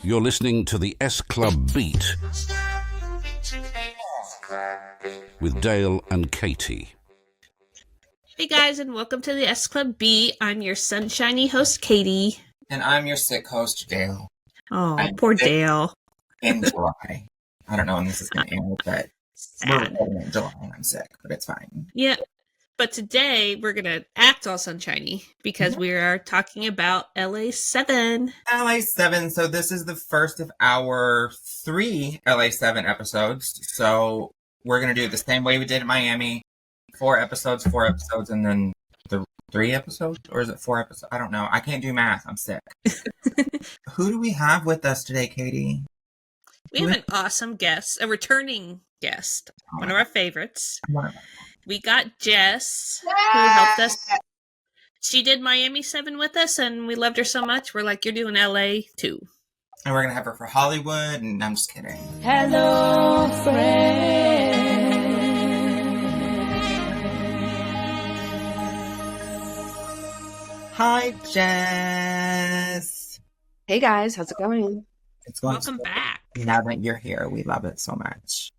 You're listening to the SClubBeat with Dale and Katey. Hey guys, and welcome to the SClubBeat. I'm your sunshiny host, Katey. And I'm your sick host, Dale. Oh, poor Dale. In July. I don't know when this is going to end, but we're recording in July and I'm sick, but it's fine. Yeah, but today we're going to act all sunshiny because we are talking about LA7. LA7, so this is the first of our 3 LA7 episodes. So we're going to do it the same way we did in Miami. 4 episodes, and then the 3 episodes? Or is it 4 episodes? I don't know. I can't do math. I'm sick. Who do we have with us today, Katey? We have an awesome guest, a returning guest, one of our favorites. We got Jess, who helped us. She did Miami 7 with us, and we loved her so much. We're like, you're doing LA too. And we're going to have her for Hollywood, and I'm just kidding. Hello, friend. Hi, Jess. Hey guys, how's it going? It's going Welcome back. Now that you're here, we love it so much.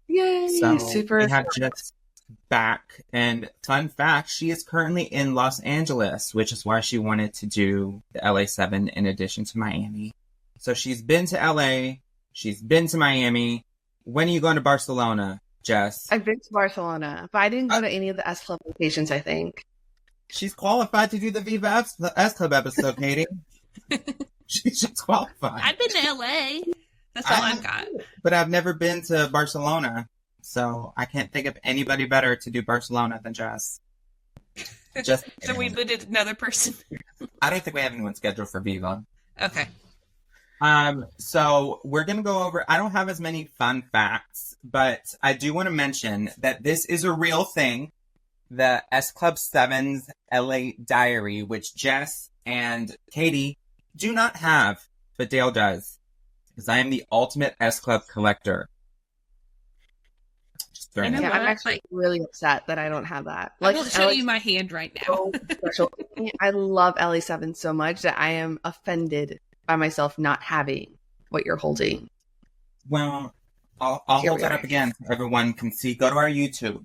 Yay! So Super. we have Jess back, and fun fact, she is currently in Los Angeles, which is why she wanted to do the LA7 in addition to Miami. So she's been to LA, she's been to Miami. When are you going to Barcelona, Jess? I've been to Barcelona, but I didn't go to any of the S Club locations, I think. She's qualified to do the Viva S Club episode, Katey. She's just qualified. I've been to LA. That's all I've got. But I've never been to Barcelona, so I can't think of anybody better to do Barcelona than Jess. Just So we booted another person. I don't think we have anyone scheduled for Viva. Okay. So we're going to go over, I don't have as many fun facts, but I do want to mention that this is a real thing. The S Club 7's LA Diary, which Jess and Katey do not have, but Dale does. Because I am the ultimate S Club collector. Just throwing You know it Yeah, out. I'm actually really upset that I don't have that. I will show you my hand right now. so special to me. I love LA7 so much that I am offended by myself not having what you're holding. Well, I'll Here hold we it are. up again so everyone can see. Go to our YouTube.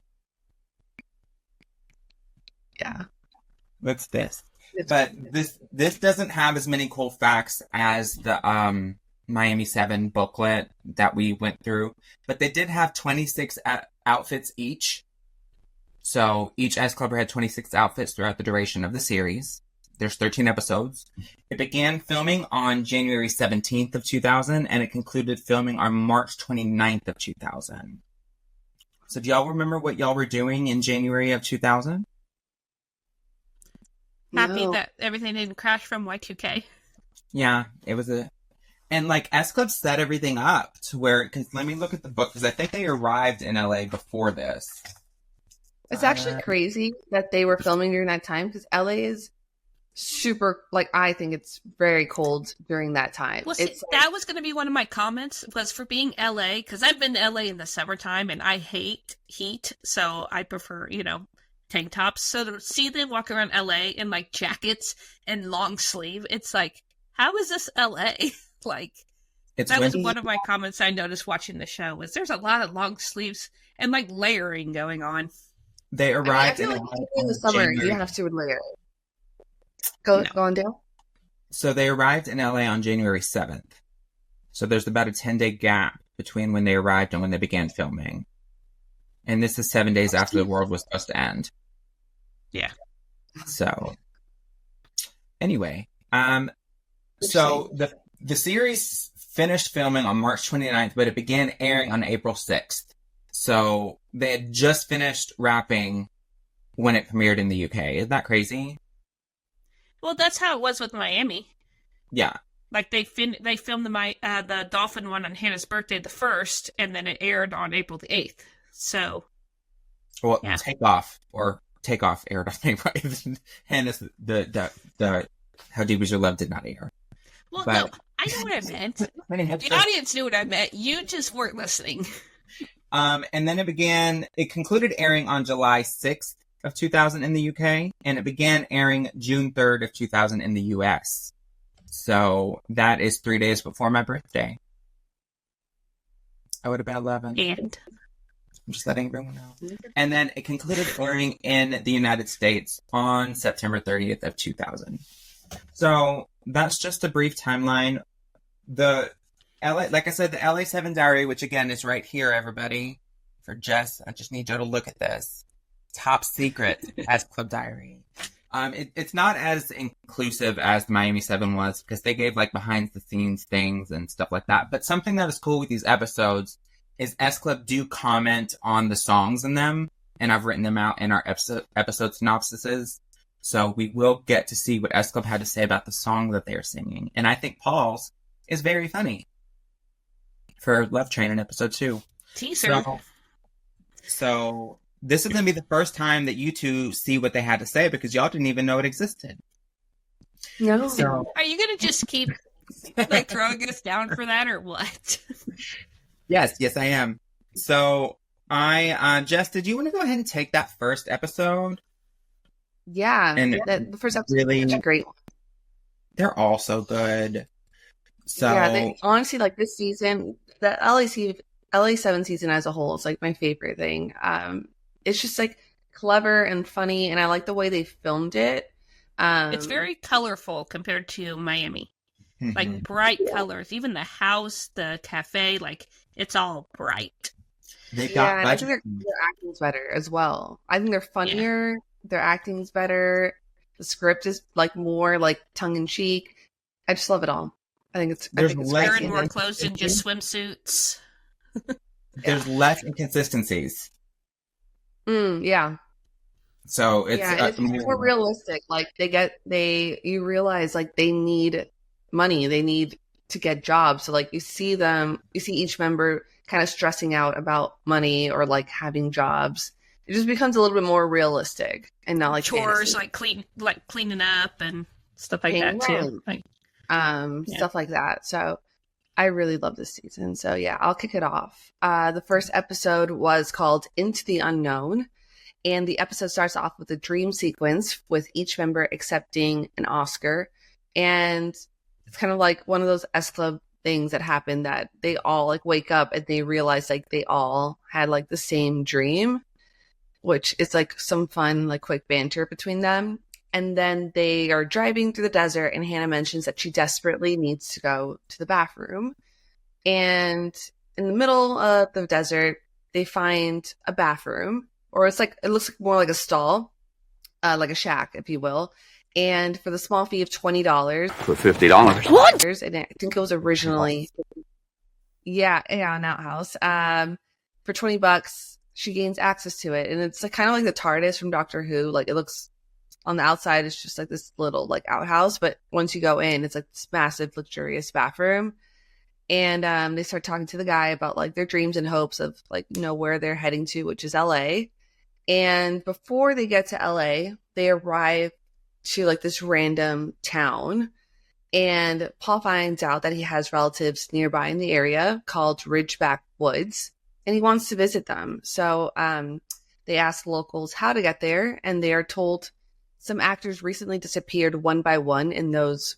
Yeah. What's this? It's- But this doesn't have as many cool facts as the Miami 7 booklet that we went through. But they did have 26 outfits each. So each S Clubber had 26 outfits throughout the duration of the series. There's 13 episodes. It began filming on January 17th of 2000, and it concluded filming on March 29th of 2000. So do y'all remember what y'all were doing in January of 2000? Happy No. that everything didn't crash from Y2K. Yeah, it was and like S Club set everything up to where, because let me look at the book, because I think they arrived in LA before this. It's actually crazy that they were filming during that time because LA is super, like, I think it's very cold during that time. Well, see, that was going to be one of my comments, was for being LA, because I've been to LA in the summertime and I hate heat, so I prefer, tank tops. So to see them walk around LA in like jackets and long sleeve, it's like, how is this LA? Like, It's that was winter. one of my comments I noticed watching the show, was there's a lot of long sleeves and like layering going on. They I arrived feel in like LA in the on summer, January. you have to layer. Go on, Dale. So they arrived in LA on January 7th. So there's about a 10-day gap between when they arrived and when they began filming. And this is 7 days after the world was supposed to end. Yeah. So, anyway, so the series finished filming on March 29th, but it began airing on April 6th. So they had just finished wrapping when it premiered in the UK. Isn't that crazy? Well, that's how it was with Miami. Yeah. Like they filmed the dolphin one on Hannah's birthday the 1st, and then it aired on April the 8th. So, Well, yeah. Takeoff aired on April 8th. Hannah's the How Deep Is Your Love did not air. well, But- no, I know what I meant. The audience knew what I meant. You just weren't listening. And then it concluded airing on July 6th of 2000 in the UK, and it began airing June 3rd of 2000 in the US. So that is 3 days before my birthday. I would have been 11. And I'm just letting everyone know. And then it concluded airing in the United States on September 30th of 2000. So that's just a brief timeline. The like I said, the LA7 diary, which again is right here, everybody. For Jess, I just need you to look at this. Top secret as Club Diary. It's not as inclusive as the Miami 7 was because they gave like behind the scenes things and stuff like that. But something that is cool with these episodes is S Club do comment on the songs in them, and I've written them out in our episode synopsises. So we will get to see what S Club had to say about the song that they are singing. And I think Paul's is very funny for Love Train in episode 2. teaser. So this is going to be the first time that you two see what they had to say because y'all didn't even know it existed. No. So Are you gonna just keep like throwing us down for that, or what? yes, I am. So Jess, did you want to go ahead and take that first episode? Yeah. And The first episode really- was a great one. They're all so good. So Yeah, honestly, like this season, the LA7 season as a whole is like my favorite thing. It's just like clever and funny, and I like the way they filmed it. It's very colorful compared to Miami. Like bright colors. Even the house, the cafe, like it's all bright. they yeah, got and I think budget. their acting's better as well. I think they're funnier. Their acting's better. The script is like more like tongue in cheek. I just love it all. I think it's There's great. less- Wearing more clothes than just swimsuits. There's less inconsistencies. Yeah. So it's, Yeah, it's more realistic. Like you realize like they need money. They need to get jobs. So like you see each member kind of stressing out about money or like having jobs. It just becomes a little bit more realistic and not like Chores, fantasy. like cleaning up and stuff like Paying that too. rent. Like, Stuff like that. So I really love this season. So yeah, I'll kick it off. The first episode was called Into the Unknown. And the episode starts off with a dream sequence with each member accepting an Oscar. And it's kind of like one of those S Club things that happen that they all like wake up and they realize like they all had like the same dream, which is like some fun, like quick banter between them. And then they are driving through the desert and Hannah mentions that she desperately needs to go to the bathroom. And in the middle of the desert, they find a bathroom. Or it looks more like a stall, like a shack, if you will. And for the small fee of $20. For $50. What? And I think it was originally, an outhouse. For $20, she gains access to it. And it's like, kind of like the TARDIS from Doctor Who. Like it looks on the outside, it's just like this little like outhouse. But once you go in, it's like this massive, luxurious bathroom. And they start talking to the guy about like their dreams and hopes of like, where they're heading to, which is LA. And before they get to LA, they arrive to like this random town. And Paul finds out that he has relatives nearby in the area called Ridgeback Woods, and he wants to visit them. So they ask locals how to get there, and they are told some actors recently disappeared one by one in those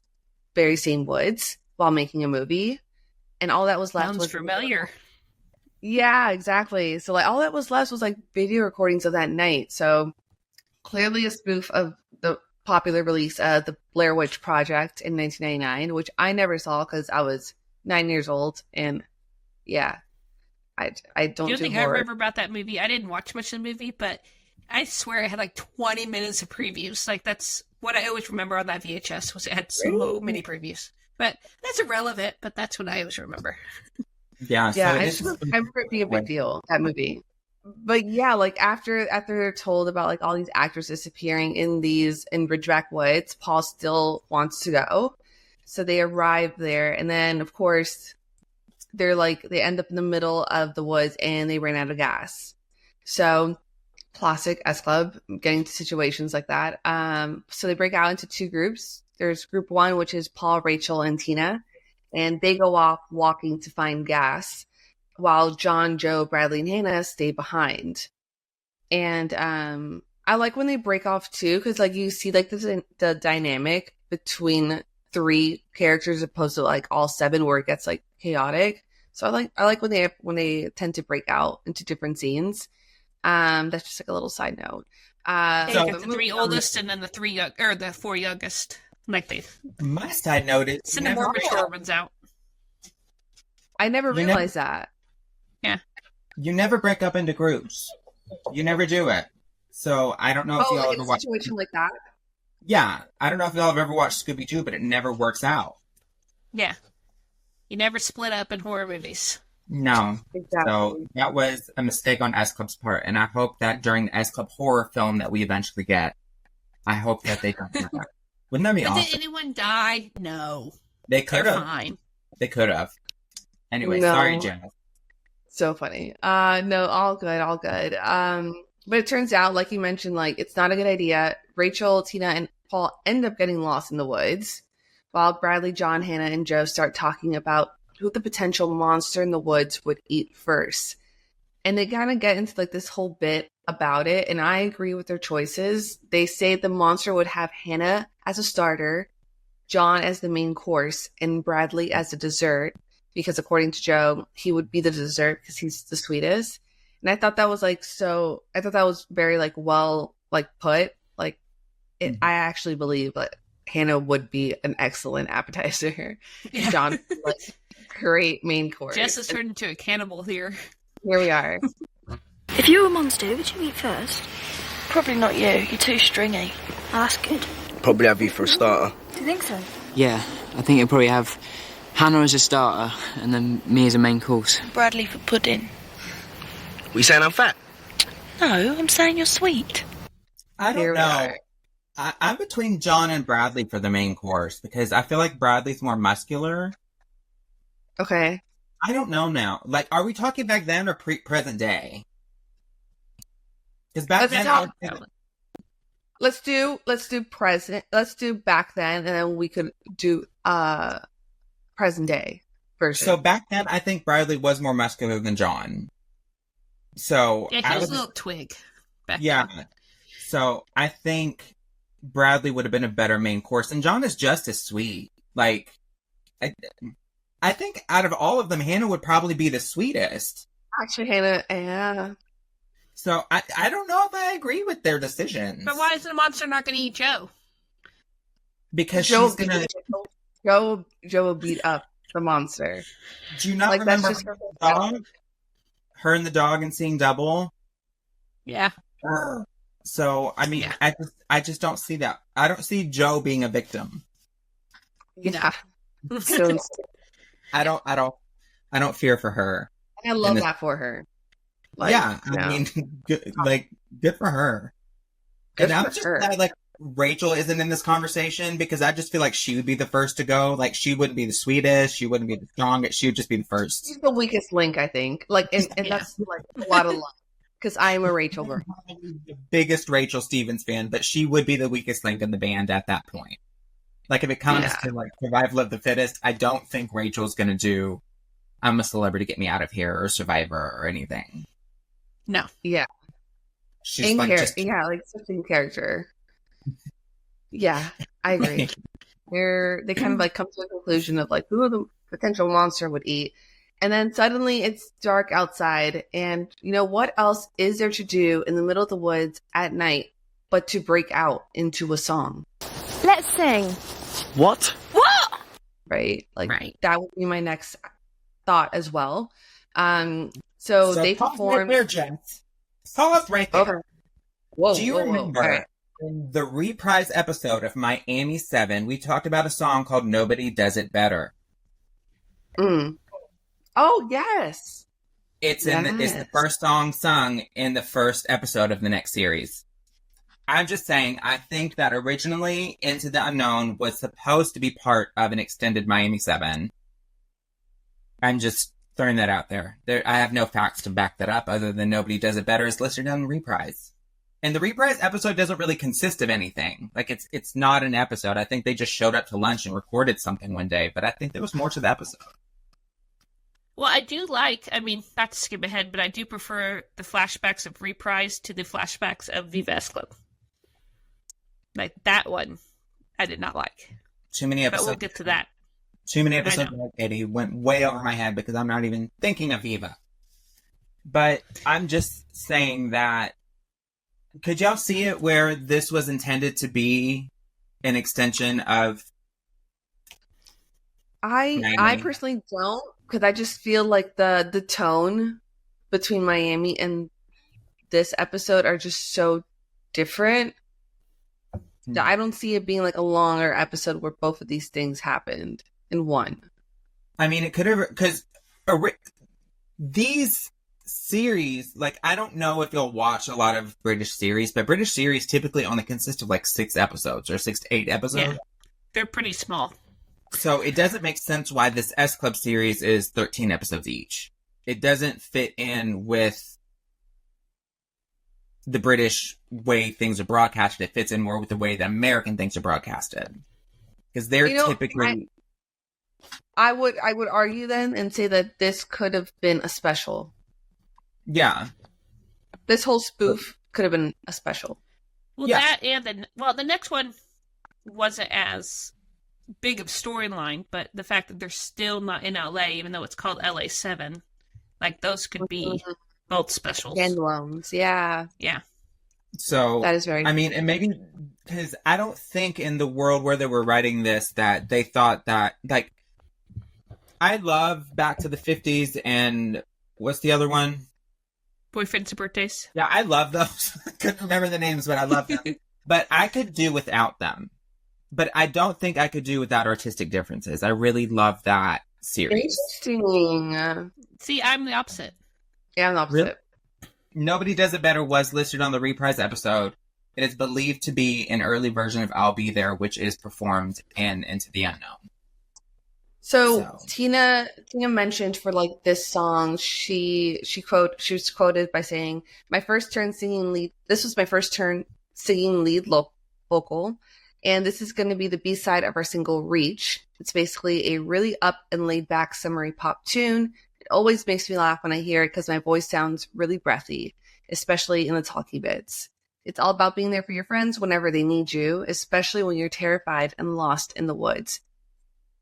very same woods while making a movie. And all that was left sounds was familiar. Yeah, exactly. So like all that was left was like video recordings of that night. So clearly a spoof of the popular release of the Blair Witch Project in 1999, which I never saw because I was 9 years old. And yeah, I don't The only do thing I horror. remember about that movie, I didn't watch much of the movie, but I swear it had like 20 minutes of previews. Like that's what I always remember on that VHS was it had so many previews. But that's irrelevant, but that's what I always remember. Yeah, Yeah, so I it's just remember it being a big deal, that movie. But yeah, like after they're told about like all these actors disappearing in Ridgeback Woods, Paul still wants to go. So they arrive there, and then of course they end up in the middle of the woods and they ran out of gas. So classic S Club, getting to situations like that. So they break out into two groups. There's group one, which is Paul, Rachel, and Tina. And they go off walking to find gas, while John, Joe, Bradley, and Hannah stay behind. And I like when they break off too, because like you see like the dynamic between 3 characters opposed to like all 7 where it gets like chaotic. So I like when they tend to break out into different scenes. That's just like a little side note. You got the 3 oldest and then the 4 youngest. Like my side note is send the more mature ones out. I never realized that. Yeah. You never break up into groups. You never do it. So I don't know if y'all ever watched a situation like that. Yeah, I don't know if y'all have ever watched Scooby-Doo, but it never works out. Yeah. You never split up in horror movies. No. Exactly. So that was a mistake on S Club's part, and I hope that during the S Club horror film that we eventually get, I hope that they don't do that. Wouldn't that be awesome? Did anyone die? No. They could They're have. fine. They could have. Anyway, No. sorry, Jess. So funny. No, all good, all good. But it turns out, like you mentioned, like it's not a good idea. Rachel, Tina, and Paul end up getting lost in the woods, while Bradley, John, Hannah, and Joe start talking about who the potential monster in the woods would eat first. And they kind of get into like this whole bit about it, and I agree with their choices. They say the monster would have Hannah as a starter, John as the main course, and Bradley as the dessert, because according to Joe, he would be the dessert because he's the sweetest. And I thought that was like I thought that was very like well like put. Like I actually believe that Hannah would be an excellent appetizer. Yeah. John like great main course. Jess has turned into a cannibal here. Here we are. If you were a monster, who would you eat first? Probably not you. You're too stringy. Oh, that's good. Probably have you for a starter. Do you think so? Yeah, I think it'd probably have Hannah as a starter and then me as a main course. Bradley for pudding. We saying I'm fat? No, I'm saying you're sweet. I Here don't we know. are. I'm between John and Bradley for the main course because I feel like Bradley's more muscular. Okay. I don't know now. Like, are we talking back then or present day? Because back then, Let's do present. Let's do back then, and then we could do present day version. So back then, I think Bradley was more muscular than John. So Yeah, he was a little twig back then. So I think Bradley would have been a better main course, and John is just as sweet. Like, I think out of all of them, Hannah would probably be the sweetest. Actually, Hannah, yeah. So I don't know if I agree with their decisions. But why is the monster not going to eat Joe? Because Joe she's gonna. Joe will beat up the monster. Do you not Like, remember that's just her and the dog? Her and the dog and seeing double? Yeah. So I mean, Yeah. I just don't see that. I don't see Joe being a victim. Yeah. So I don't fear for her. I love that for her. Like, yeah, I mean, good for her. Good and I'm for just her. glad, like, Rachel isn't in this conversation because I just feel like she would be the first to go. Like, she wouldn't be the sweetest. She wouldn't be the strongest. She would just be the first. She's the weakest link, I think. Like, and that's like a lot of love because I am a Rachel girl. The biggest Rachel Stevens fan, but she would be the weakest link in the band at that point. Like, if it comes to, like, survival of the fittest, I don't think Rachel's gonna do I'm a Celebrity, Get Me Out of Here or Survivor or anything. No. Yeah. She's like like such a character. Yeah, I agree. They kind of like come to a conclusion of like who the potential monster would eat. And then suddenly it's dark outside, and you know what else is there to do in the middle of the woods at night but to break out into a song? Let's sing. What? What? Right? Like Right. that would be my next thought as well. So they performed. Right there, Jess. Pause right there. Okay. Whoa, Do you whoa, remember All right. in the reprise episode of Miami 7, we talked about a song called Nobody Does It Better? Oh, yes. It's the first song sung in the first episode of the next series. I'm just saying, I think that originally Into the Unknown was supposed to be part of an extended Miami 7. I'm just throwing that out there. I have no facts to back that up other than Nobody Does It Better is listed on the reprise. And the reprise episode doesn't really consist of anything. Like, it's not an episode. I think they just showed up to lunch and recorded something one day, but I think there was more to the episode. Well, I do not to skip ahead, but I do prefer the flashbacks of Reprise to the flashbacks of Viva S Club. Like, that one, I did not like. Too many But episodes. we'll get to that. Too many episodes know. of Katie went way over my head because I'm not even thinking of Eva. But I'm just saying that, could y'all see it where this was intended to be an extension of I personally don't, because I just feel like the tone between Miami and this episode are just so different. That I don't see it being like a longer episode where both of these things happened in one. I mean, it could have, because these series, like, I don't know if you'll watch a lot of British series, but British series typically only consist of like 6 episodes or 6 to 8 episodes. Yeah. They're pretty small. So it doesn't make sense why this S Club series is 13 episodes each. It doesn't fit in with the British way things are broadcasted. It fits in more with the way the American things are broadcasted. Because they're typically... I would argue then and say that this could have been a special. Yeah. This whole spoof could have been a special. Well, Yeah. that and the next one wasn't as big of storyline, but the fact that they're still not in LA, even though it's called LA7, like those could be both specials. Standalones, yeah. Yeah. So that is very. I mean, and maybe because I don't think in the world where they were writing this that they thought that, like, I love Back to the 50s and what's the other one? Boyfriends and Birthdays. Yeah, I love those. I couldn't remember the names, but I love them. But I could do without them. But I don't think I could do without artistic differences. I really love that series. Interesting. See, I'm the opposite. Yeah, I'm the opposite. Really? Nobody Does It Better was listed on the reprise episode. It is believed to be an early version of I'll Be There, which is performed in Into the Unknown. So Tina mentioned for like this song, she was quoted by saying, "My first turn singing lead. This was my first turn singing lead vocal, and this is going to be the B-side of our single Reach. It's basically a really up and laid back summery pop tune. It always makes me laugh when I hear it because my voice sounds really breathy, especially in the talky bits. It's all about being there for your friends whenever they need you, especially when you're terrified and lost in the woods."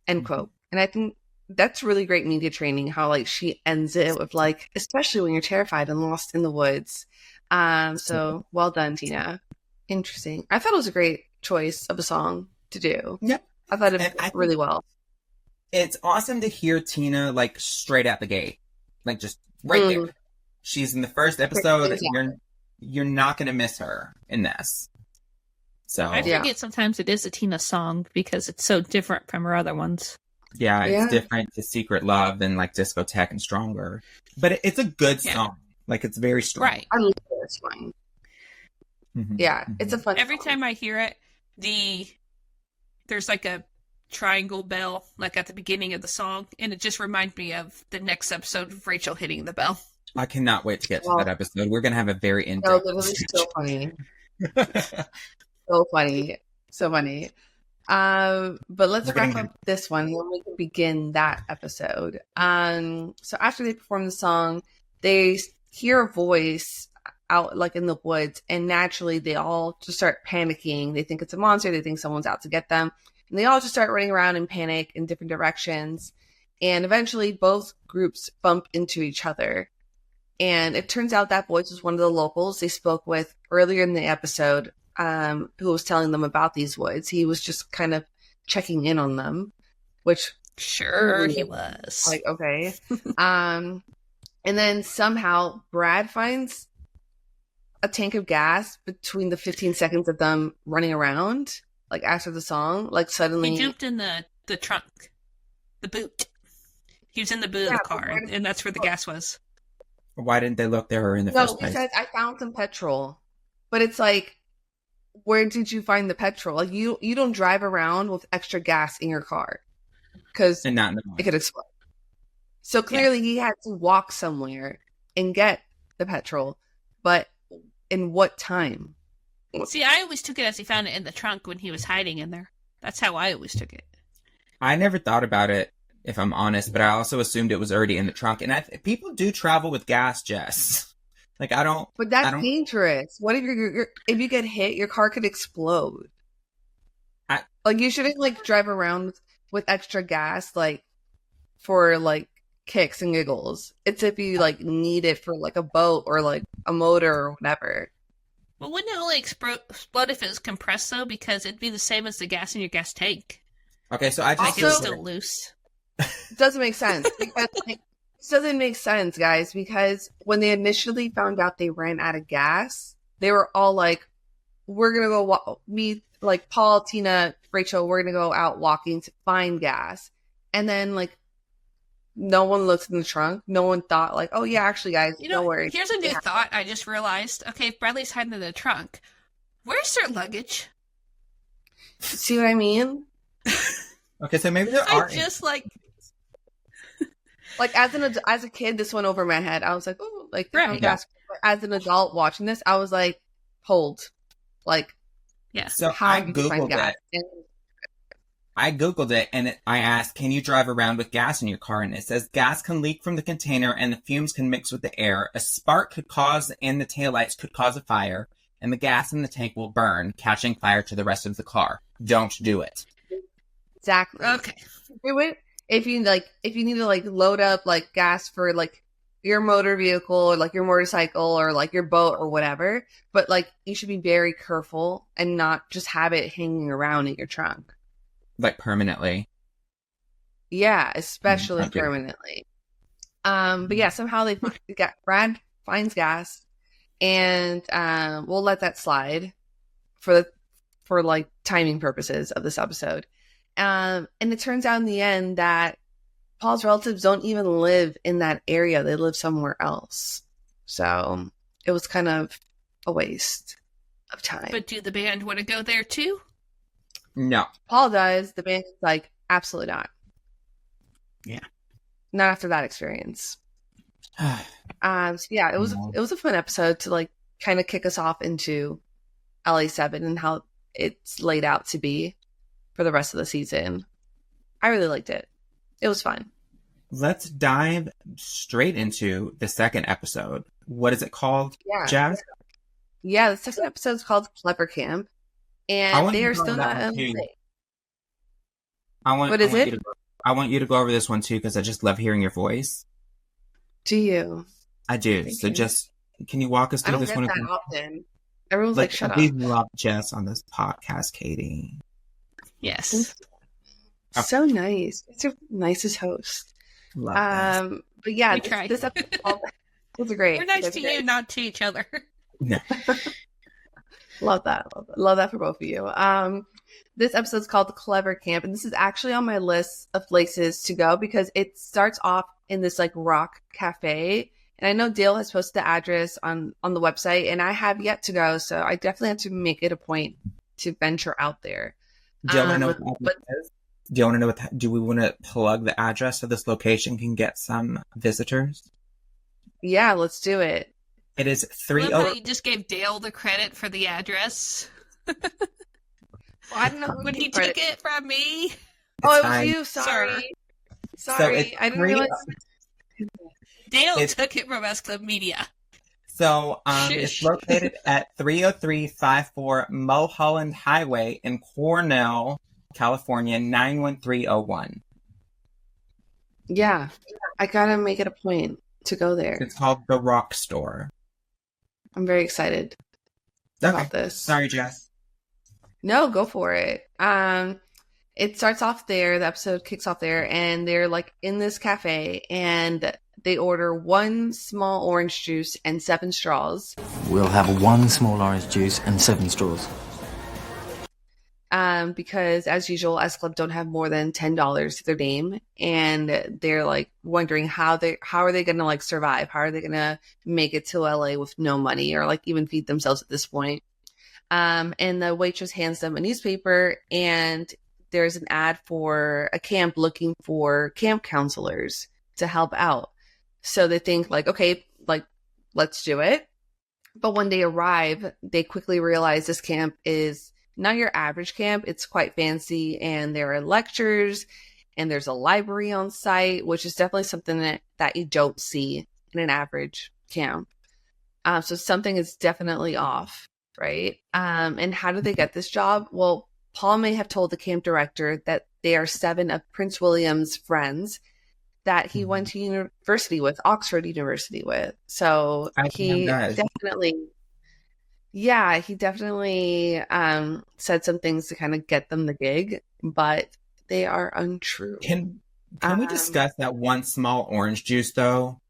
End quote. And I think that's really great media training, how like she ends it with like, especially when you're terrified and lost in the woods. So well done, Tina. Interesting. I thought it was a great choice of a song to do. Yep. I thought it went really well. It's awesome to hear Tina like straight out the gate. Like just right there. She's in the first episode. Yeah. You're not gonna miss her in this. So I forget sometimes it is a Tina song because it's so different from her other ones. Yeah, it's different to Secret Love than like Discotheque and Stronger. But it's a good song. Like it's very strong. Right. I love this one. Mm-hmm. Yeah, it's a fun Every song. time I hear it, there's like a triangle bell like at the beginning of the song, and it just reminds me of the next episode of Rachel hitting the bell. I cannot wait to get to that episode. We're gonna have a very in-depth. No, literally so funny. So funny. So funny. But let's wrap up this one and then we can begin that episode. So after they perform the song, they hear a voice out like in the woods, and naturally they all just start panicking. They think it's a monster, they think someone's out to get them, and they all just start running around in panic in different directions. And eventually both groups bump into each other. And it turns out that voice was one of the locals they spoke with earlier in the episode, who was telling them about these woods. He was just kind of checking in on them, which sure he was. Like, okay. And then somehow Brad finds a tank of gas between the 15 seconds of them running around, like after the song, like suddenly he jumped in the trunk, the boot. He was in the boot of the car, and that's where the gas was. Why didn't they look there in the first place? No, he said, I found some petrol. But it's like, where did you find the petrol? Like, you don't drive around with extra gas in your car because it could explode. So clearly he had to walk somewhere and get the petrol. But in what time? See, I always took it as he found it in the trunk when he was hiding in there. That's how I always took it. I never thought about it, if I'm honest, but I also assumed it was already in the trunk. And people do travel with gas, Jess. Like, I don't... But that's dangerous. What if if you get hit, your car could explode. Like, you shouldn't, like, drive around with extra gas, like, for, like, kicks and giggles. It's if you, like, need it for, like, a boat or, like, a motor or whatever. Well, wouldn't it only explode if it was compressed, though? Because it'd be the same as the gas in your gas tank. Okay, so I just Like, it's still loose. It doesn't make sense. Because, like, this doesn't make sense, guys, because when they initially found out they ran out of gas, they were all like, we're going to go meet, like, Paul, Tina, Rachel, we're going to go out walking to find gas. And then, like, no one looked in the trunk. No one thought, like, oh, yeah, actually, guys, don't worry. Here's a new thought I just realized. Okay, if Bradley's hiding in the trunk, where's their luggage? See what I mean? Okay, so maybe there are. I just, like... Like, as a kid, this went over my head. I was like, oh, like, Right. gas. As an adult watching this, I was like, hold. Like, Yeah. So how I do you find Googled gas? it. I Googled it and I asked, can you drive around with gas in your car? And it says gas can leak from the container and the fumes can mix with the air. A spark could cause, and the taillights could cause a fire, and the gas in the tank will burn, catching fire to the rest of the car. Don't do it. Exactly. Okay. Do it if you need to, like, load up, like, gas for, like, your motor vehicle or, like, your motorcycle or, like, your boat or whatever. But, like, you should be very careful and not just have it hanging around in your trunk. Like, permanently. Yeah, especially Okay. permanently. But yeah, somehow Brad finds gas, and we'll let that slide for like timing purposes of this episode. And it turns out in the end that Paul's relatives don't even live in that area; they live somewhere else. So it was kind of a waste of time. But do the band want to go there, too? No. Paul does. The band is like, absolutely not. Yeah. Not after that experience. So yeah, it was a fun episode to, like, kind of kick us off into LA7 and how it's laid out to be for the rest of the season. I really liked it. It was fun. Let's dive straight into the second episode. What is it called, Yeah. Jazz? Yeah, the second episode is called Clever Camp. And they are still not on the same. What is it? I want you to go over this one too, because I just love hearing your voice. Do you? I do. Thank So you. just, can you walk us I through don't this get one? that often. Everyone's like, shut up. We love Jess on this podcast, Katie. Yes. So nice. It's your nicest host. Love that. But yeah, We tried. this episode was great. We're nice It was to great. you, not to each other. No. Love that. Love that for both of you. This episode's called The Clever Camp, and this is actually on my list of places to go because it starts off in this, like, rock cafe. And I know Dale has posted the address on the website, and I have yet to go, so I definitely have to make it a point to venture out there. Do you want to know what the address is? Do you want to know do we want to plug the address so this location can get some visitors? Yeah, let's do it. It is I love how 30. you just gave Dale the credit for the address Well, I don't know when he took it from me. Oh, it was fine. you. Sorry. So Sorry. it's I didn't 3 realize. Dale took it from S Club Media. So it's located at 30354 Mulholland Highway in Cornell, California, 91301. Yeah, I gotta make it a point to go there. It's called The Rock Store. I'm very excited about this. Sorry, Jess. No, go for it. It starts off there. The episode kicks off there, and they're, like, in this cafe, and they order 1 small orange juice and 7 straws. We'll have 1 small orange juice and 7 straws. Because, as usual, S Club don't have more than $10 to their name, and they're, like, wondering how are they gonna, like, survive? How are they gonna make it to LA with no money or, like, even feed themselves at this point? And the waitress hands them a newspaper, and there's an ad for a camp looking for camp counselors to help out. So they think, like, okay, like, let's do it. But when they arrive, they quickly realize this camp is not your average camp. It's quite fancy, and there are lectures, and there's a library on site, which is definitely something that you don't see in an average camp. So something is definitely off, right? And how do they get this job? Well, Paul may have told the camp director that they are 7 of Prince William's friends that he went to university with, Oxford University with. So he definitely said some things to kind of get them the gig, but they are untrue. Can we discuss that one small orange juice though?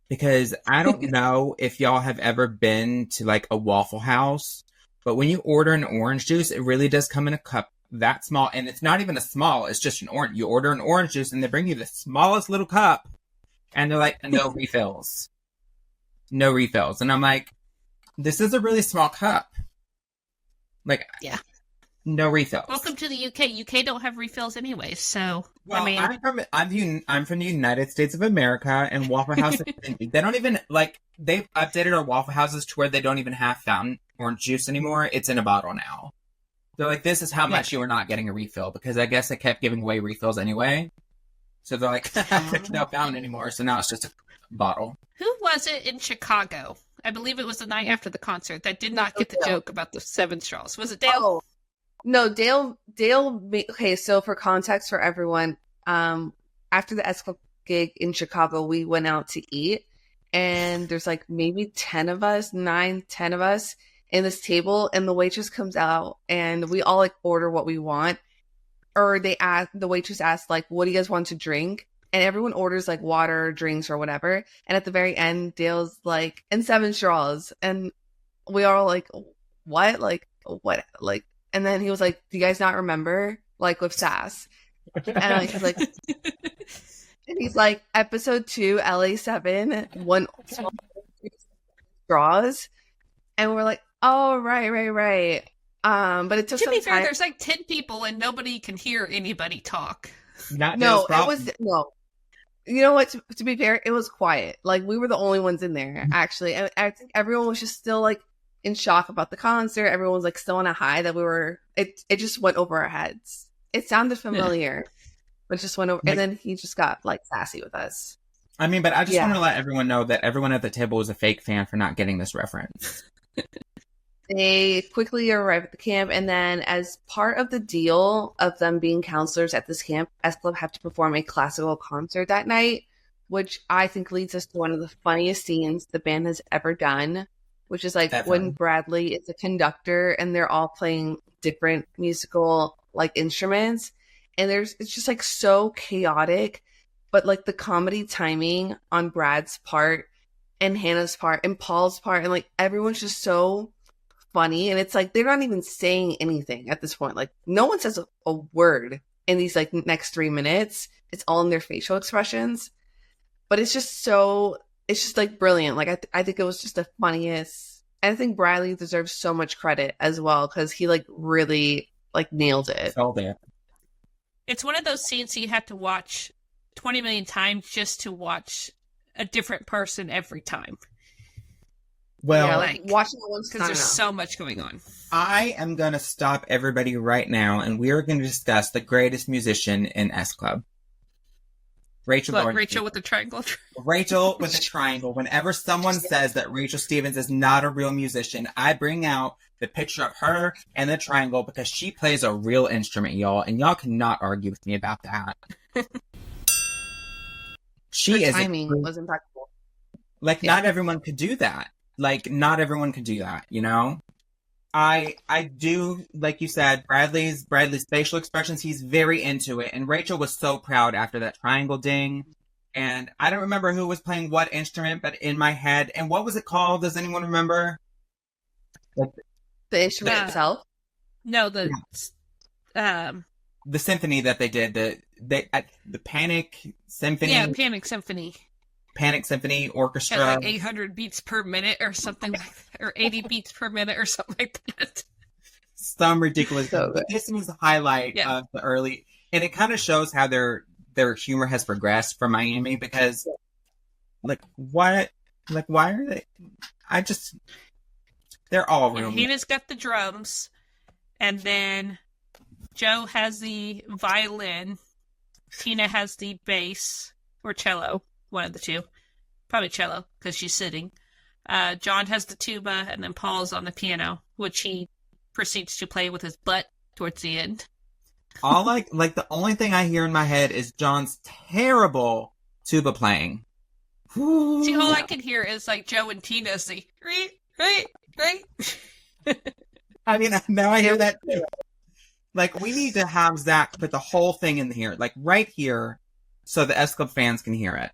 Because I don't know if y'all have ever been to like a Waffle House, but when you order an orange juice, it really does come in a cup that small, and it's not even a small, it's just an orange. You order an orange juice and they bring you the smallest little cup and they're like, no refills. No refills. And I'm like, this is a really small cup. Like, yeah. No refills. Welcome to the UK. UK don't have refills anyway, so well, I mean, I'm from the United States of America, and Waffle House, they don't even, like, they've updated our Waffle Houses to where they don't even have fountain orange juice anymore. It's in a bottle now. They're like, this is how much you are not getting a refill, because I guess they kept giving away refills anyway. So they're like, there's no fountain anymore, so now it's just a bottle. Who was it in Chicago? I believe it was the night after the concert that did not get the joke about the 7 straws. Was it Dale? Oh. No, Dale. Okay, so for context for everyone, after the SClub gig in Chicago, we went out to eat, and there's like maybe 10 of us in this table, and the waitress comes out, and we all like order what we want, or the waitress asks like, "What do you guys want to drink?" And everyone orders like water, drinks, or whatever. And at the very end, Dale's like, "And 7 straws," and we are all like, "What? Like what? Like?" And then he was like, "Do you guys not remember?" Like with sass. And he's like, episode 2, LA7, 1 straws. And we're like, oh, right. But it took some time. To be fair, there's like 10 people and nobody can hear anybody talk. No. You know what? To be fair, it was quiet. Like, we were the only ones in there, actually. And I think everyone was just still like in shock about the concert. Everyone was like still on a high that it just went over our heads. It sounded familiar, but it just went over. And then he just got like sassy with us. I mean, but I just want to let everyone know that everyone at the table was a fake fan for not getting this reference. They quickly arrive at the camp, and then as part of the deal of them being counselors at this camp, SClub have to perform a classical concert that night, which I think leads us to one of the funniest scenes the band has ever done, which is like when Bradley is a conductor and they're all playing different musical like instruments, and it's just like so chaotic, but like the comedy timing on Brad's part and Hannah's part and Paul's part, and like everyone's just so funny, and it's like they're not even saying anything at this point. Like no one says a word in these like next 3 minutes. It's all in their facial expressions, but it's just like brilliant. Like I think it was just the funniest. I think Bradley deserves so much credit as well, because he like really like nailed it. Oh, there. It's one of those scenes you have to watch 20 million times just to watch a different person every time. Well, yeah, like watching it once because there's so much going on. I am going to stop everybody right now, and we are going to discuss the greatest musician in SClub. Rachel with the triangle? Rachel with the triangle. Whenever someone says that Rachel Stevens is not a real musician, I bring out the picture of her and the triangle, because she plays a real instrument, y'all, and y'all cannot argue with me about that. Her timing was impeccable. Like, not everyone could do that. Like, not everyone could do that, you know? I do, like you said, Bradley's facial expressions, he's very into it. And Rachel was so proud after that triangle ding. And I don't remember who was playing what instrument, but in my head, and what was it called? Does anyone remember? The instrument itself? No, the symphony that they did, the Panic Symphony. Yeah, Panic Symphony. Panic Symphony Orchestra. At like 800 beats per minute or something like that, or 80 beats per minute or something like that. Some ridiculous. But this was the highlight of the early, and it kind of shows how their humor has progressed from Miami, because like what? Like why are they? They're all real. Hannah's got the drums, and then Joe has the violin. Tina has the bass or cello. One of the two. Probably cello, because she's sitting. John has the tuba, and then Paul's on the piano, which he proceeds to play with his butt towards the end. All like the only thing I hear in my head is John's terrible tuba playing. See, all I can hear is like Joe and Tina say, right. I mean, now I hear that too. Like, we need to have Zach put the whole thing in here, like right here, so the S Club fans can hear it.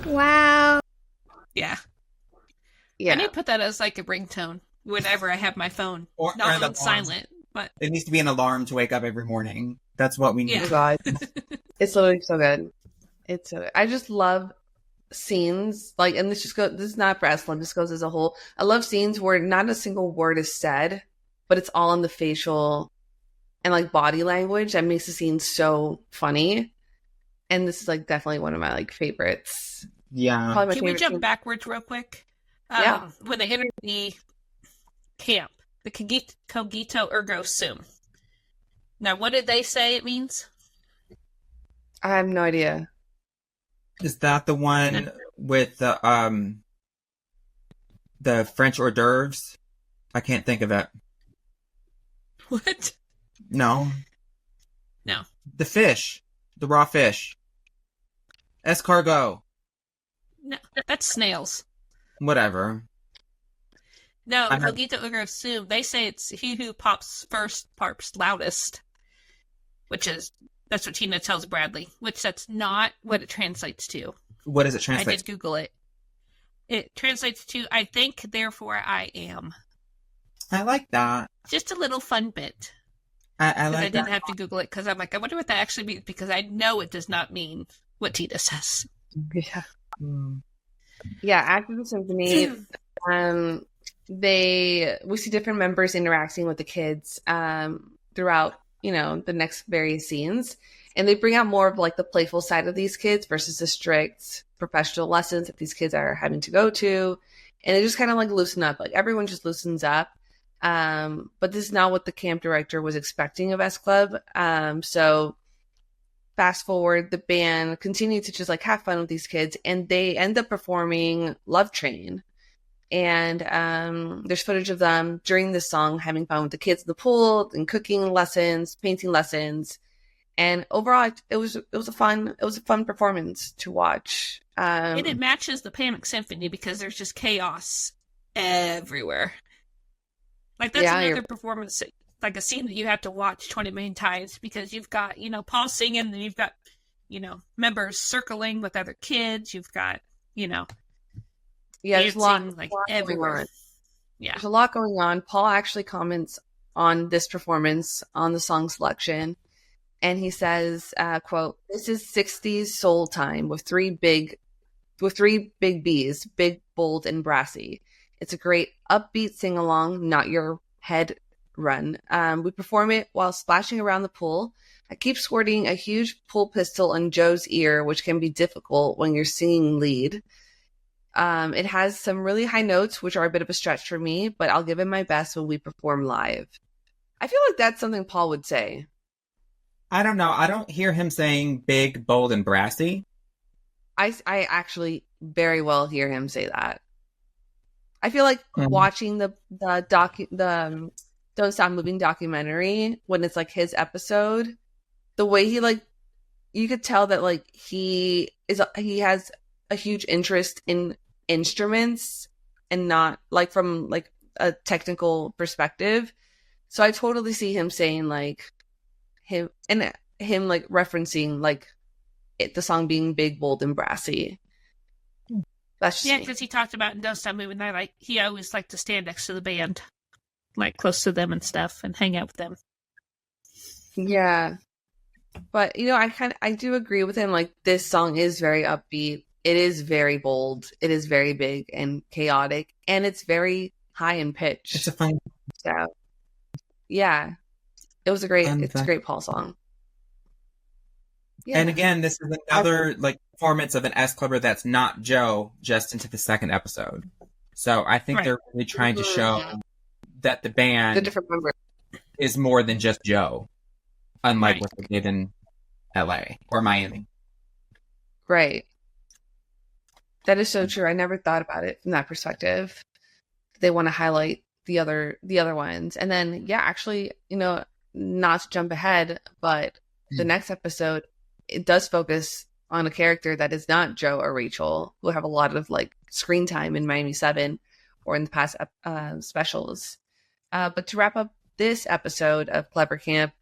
Wow. Yeah. Yeah. I need to put that as like a ringtone whenever I have my phone. Or Not an on silent, but It needs to be an alarm to wake up every morning. That's what we need. Yeah. Oh God. It's literally so good. It's so good. I just love scenes like, and this is not for Eslam, this goes as a whole. I love scenes where not a single word is said, but it's all in the facial and like body language that makes the scene so funny. And this is like definitely one of my like favorites. Yeah. Probably my can we favorite jump scene. backwards real quick? Yeah. When they enter the camp, the Cogito Ergo Sum. Now, what did they say it means? I have no idea. Is that the one with the French hors d'oeuvres? I can't think of it. What? No. No. The fish. The raw fish. Escargot. No, that's snails. Whatever. No, I heard- Cogito Ergo Sum. They say it's he who pops first, pops loudest. That's what Tina tells Bradley, which that's not what it translates to. What does it I translate? did Google it. It translates to I think, therefore I am. I like that. Just a little fun bit. I like I didn't that. have to Google it because I'm like, I wonder what that actually means because I know it does not mean what Tina says. Yeah. Mm. Yeah, after the symphony, we see different members interacting with the kids throughout, the next various scenes. And they bring out more of like the playful side of these kids versus the strict professional lessons that these kids are having to go to. And they just kind of like loosen up. Like everyone just loosens up. But this is not what the camp director was expecting of S Club. So fast forward, the band continued to just like have fun with these kids, and they end up performing Love Train. And there's footage of them during this song having fun with the kids in the pool and cooking lessons, painting lessons. And overall, it was a fun performance to watch. And it matches the Panic Symphony because there's just chaos everywhere. Like that's another performance, like a scene that you have to watch 20 million times because you've got, Paul singing and you've got, members circling with other kids. You've got, there's a lot, like everywhere. everywhere. Yeah. There's a lot going on. Paul actually comments on this performance on the song selection. And he says, quote, "This is 60s soul time with three big B's, big, bold, and brassy. It's a great upbeat sing-along, not your head run. We perform it while splashing around the pool. I keep squirting a huge pool pistol in Joe's ear, which can be difficult when you're singing lead. It has some really high notes, which are a bit of a stretch for me, but I'll give it my best when we perform live." I feel like that's something Paul would say. I don't know. I don't hear him saying big, bold, and brassy. I actually very well hear him say that. I feel like watching the Don't Stop Moving documentary, when it's like his episode, the way he like, you could tell that like he has a huge interest in instruments and not like from like a technical perspective. So I totally see him saying like him like referencing like the song being big, bold, and brassy. That's just because he talked about in Don't Stop Moving that like he always liked to stand next to the band, like close to them and stuff, and hang out with them. Yeah, but you know, I do agree with him. Like this song is very upbeat. It is very bold. It is very big and chaotic, and it's very high in pitch. It's a fun. So, yeah, it's a great Paul song. Yeah. And again, this is another like performance of an S Clubber that's not Joe, just into the second episode. So I think they're really trying to show that the band is more than just Joe, unlike what they did in LA or Miami. Right. That is so true. I never thought about it from that perspective. They want to highlight the other ones. And then, yeah, actually, you know, not to jump ahead, but the next episode, it does focus on a character that is not Joe or Rachel, who have a lot of like screen time in Miami 7 or in the past specials. But to wrap up this episode of Clever Camp,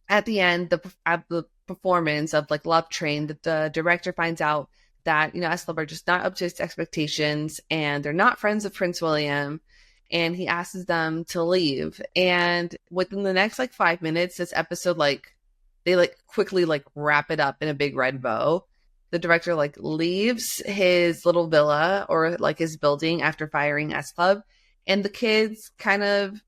at the end, the performance of like Love Train, the director finds out that, you know, S Club are just not up to his expectations and they're not friends of Prince William. And he asks them to leave. And within the next like 5 minutes, this episode, like, they like quickly like wrap it up in a big red bow. The director like leaves his little villa or like his building after firing S Club, and the kids kind of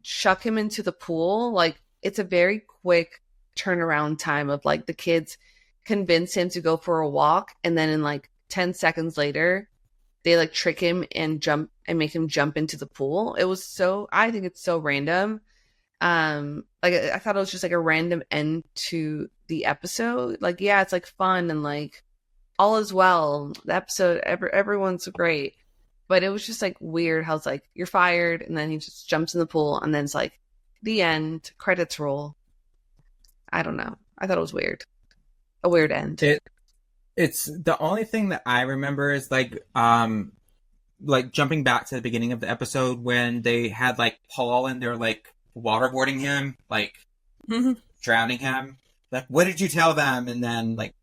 chuck him into the pool. Like it's a very quick turnaround time of like the kids convince him to go for a walk, and then in like 10 seconds later, they like trick him and make him jump into the pool. I think it's so random. Like I thought it was just like a random end to the episode. Like, yeah, it's like fun and like all is well. The episode, everyone's great, but it was just like weird how it's like you're fired and then he just jumps in the pool and then it's like the end, credits roll. I don't know. I thought it was weird. A weird end. It's the only thing that I remember is like jumping back to the beginning of the episode when they had like Paul and they're like waterboarding him, like drowning him. Like, what did you tell them? And then like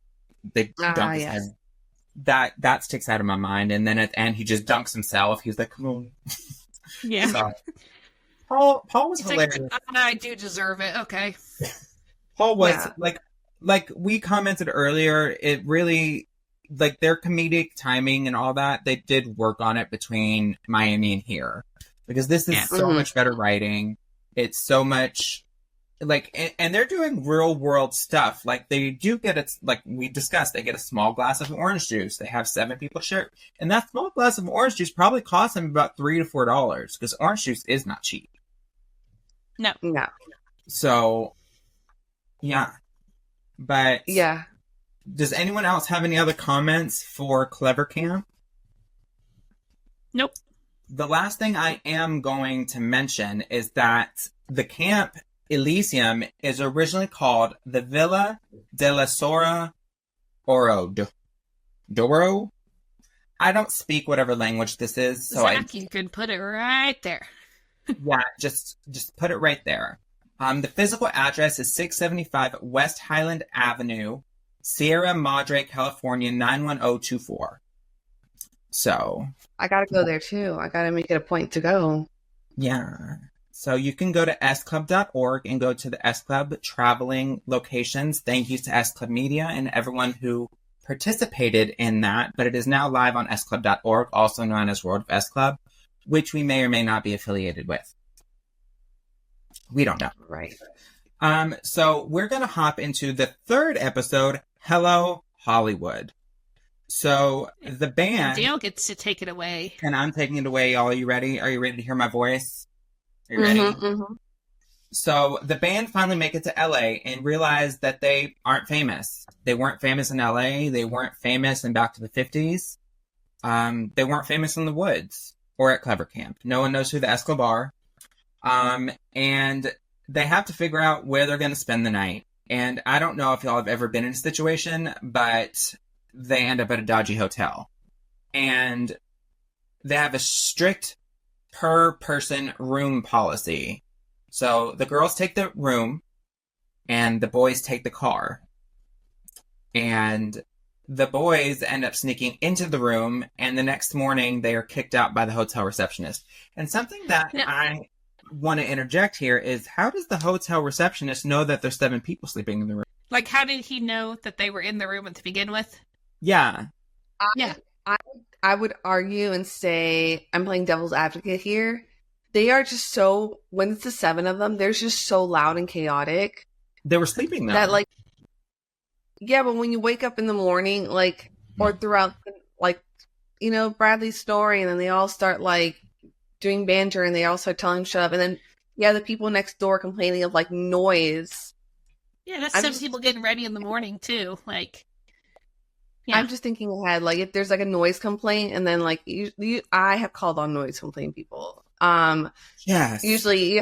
they dunk him. That sticks out of my mind. And then at the end, he just dunks himself. He's like, come on. Yeah. So, Paul was hilarious. Like, I do deserve it. Okay. Paul was like we commented earlier. It really like their comedic timing and all that. They did work on it between Miami and here because this is so much better writing. It's so much like, and they're doing real world stuff. Like they do get it, like we discussed, they get a small glass of orange juice. They have 7 people share. And that small glass of orange juice probably costs them about $3 to $4 because orange juice is not cheap. No. So, yeah. But yeah. Does anyone else have any other comments for Clever Camp? Nope. The last thing I am going to mention is that the Camp Elysium is originally called the Villa della Sora Doro. I don't speak whatever language this is, so you could put it right there. Yeah, just put it right there. The physical address is 675 West Highland Avenue, Sierra Madre, California 91024. So I gotta go there too. I gotta make it a point to go. Yeah. So you can go to SClub.org and go to the S Club traveling locations. Thank you to S Club Media and everyone who participated in that. But it is now live on SClub.org, also known as World of S Club, which we may or may not be affiliated with. We don't know. Right. So we're going to hop into the third episode, Hello, Hollywood. So the band... Dale gets to take it away. And I'm taking it away. Are you ready? Are you ready to hear my voice? Are you ready? Mm-hmm. So the band finally make it to LA and realize that they aren't famous. They weren't famous in LA. They weren't famous in back to the 50s. They weren't famous in the woods or at Clever Camp. No one knows who the S Club are. And they have to figure out where they're going to spend the night. And I don't know if y'all have ever been in a situation, but they end up at a dodgy hotel. And they have a strict per person room policy. So the girls take the room and the boys take the car. And the boys end up sneaking into the room, and the next morning they are kicked out by the hotel receptionist. And something that I want to interject here is, how does the hotel receptionist know that there's 7 people sleeping in the room? Like, how did he know that they were in the room to begin with? Yeah. I would argue and say, I'm playing devil's advocate here. They are just so, when it's the 7 of them, they're just so loud and chaotic. They were sleeping though. That, like, yeah, but when you wake up in the morning, like, or throughout, like, you know, Bradley's story, and then they all start, like, doing banter, and they all start telling him shut up, and then, yeah, the people next door complaining of, like, noise. Yeah, that's some people getting ready in the morning, too. Like, yeah. I'm just thinking ahead, like, if there's, like, a noise complaint, and then, like, I have called on noise complaint people. Yes. Usually,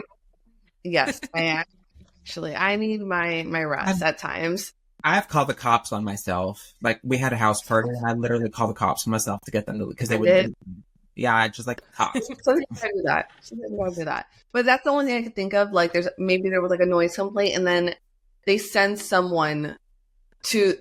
yes, I need my rest at times. I've called the cops on myself. Like, we had a house party, and I literally called the cops on myself to get them to, because they would. Yeah, I just like cops. Sometimes I do that. Sometimes I do that. But that's the only thing I could think of. Like, there was like a noise complaint, and then they send someone to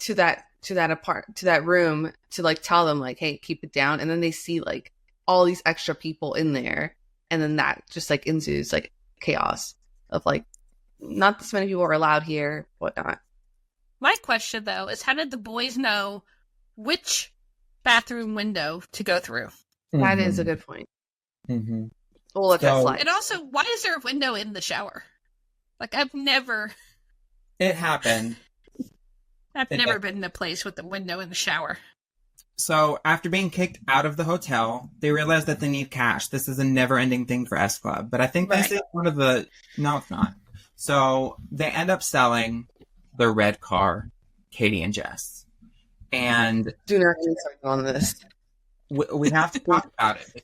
that room to, like, tell them, like, hey, keep it down. And then they see, like, all these extra people in there, and then that just, like, ensues, like, chaos of, like, not this many people are allowed here, whatnot. My question, though, is how did the boys know which bathroom window to go through? That is a good point. Mm-hmm. We'll let that slide. And also, why is there a window in the shower? Like, I've never... It happened. I've never been in a place with a window in the shower. So, after being kicked out of the hotel, they realize that they need cash. This is a never-ending thing for S Club. But I think this is one of the... No, it's not. So, they end up selling the red car, Katey and Jess. And... Do not get started on this. We have to talk about it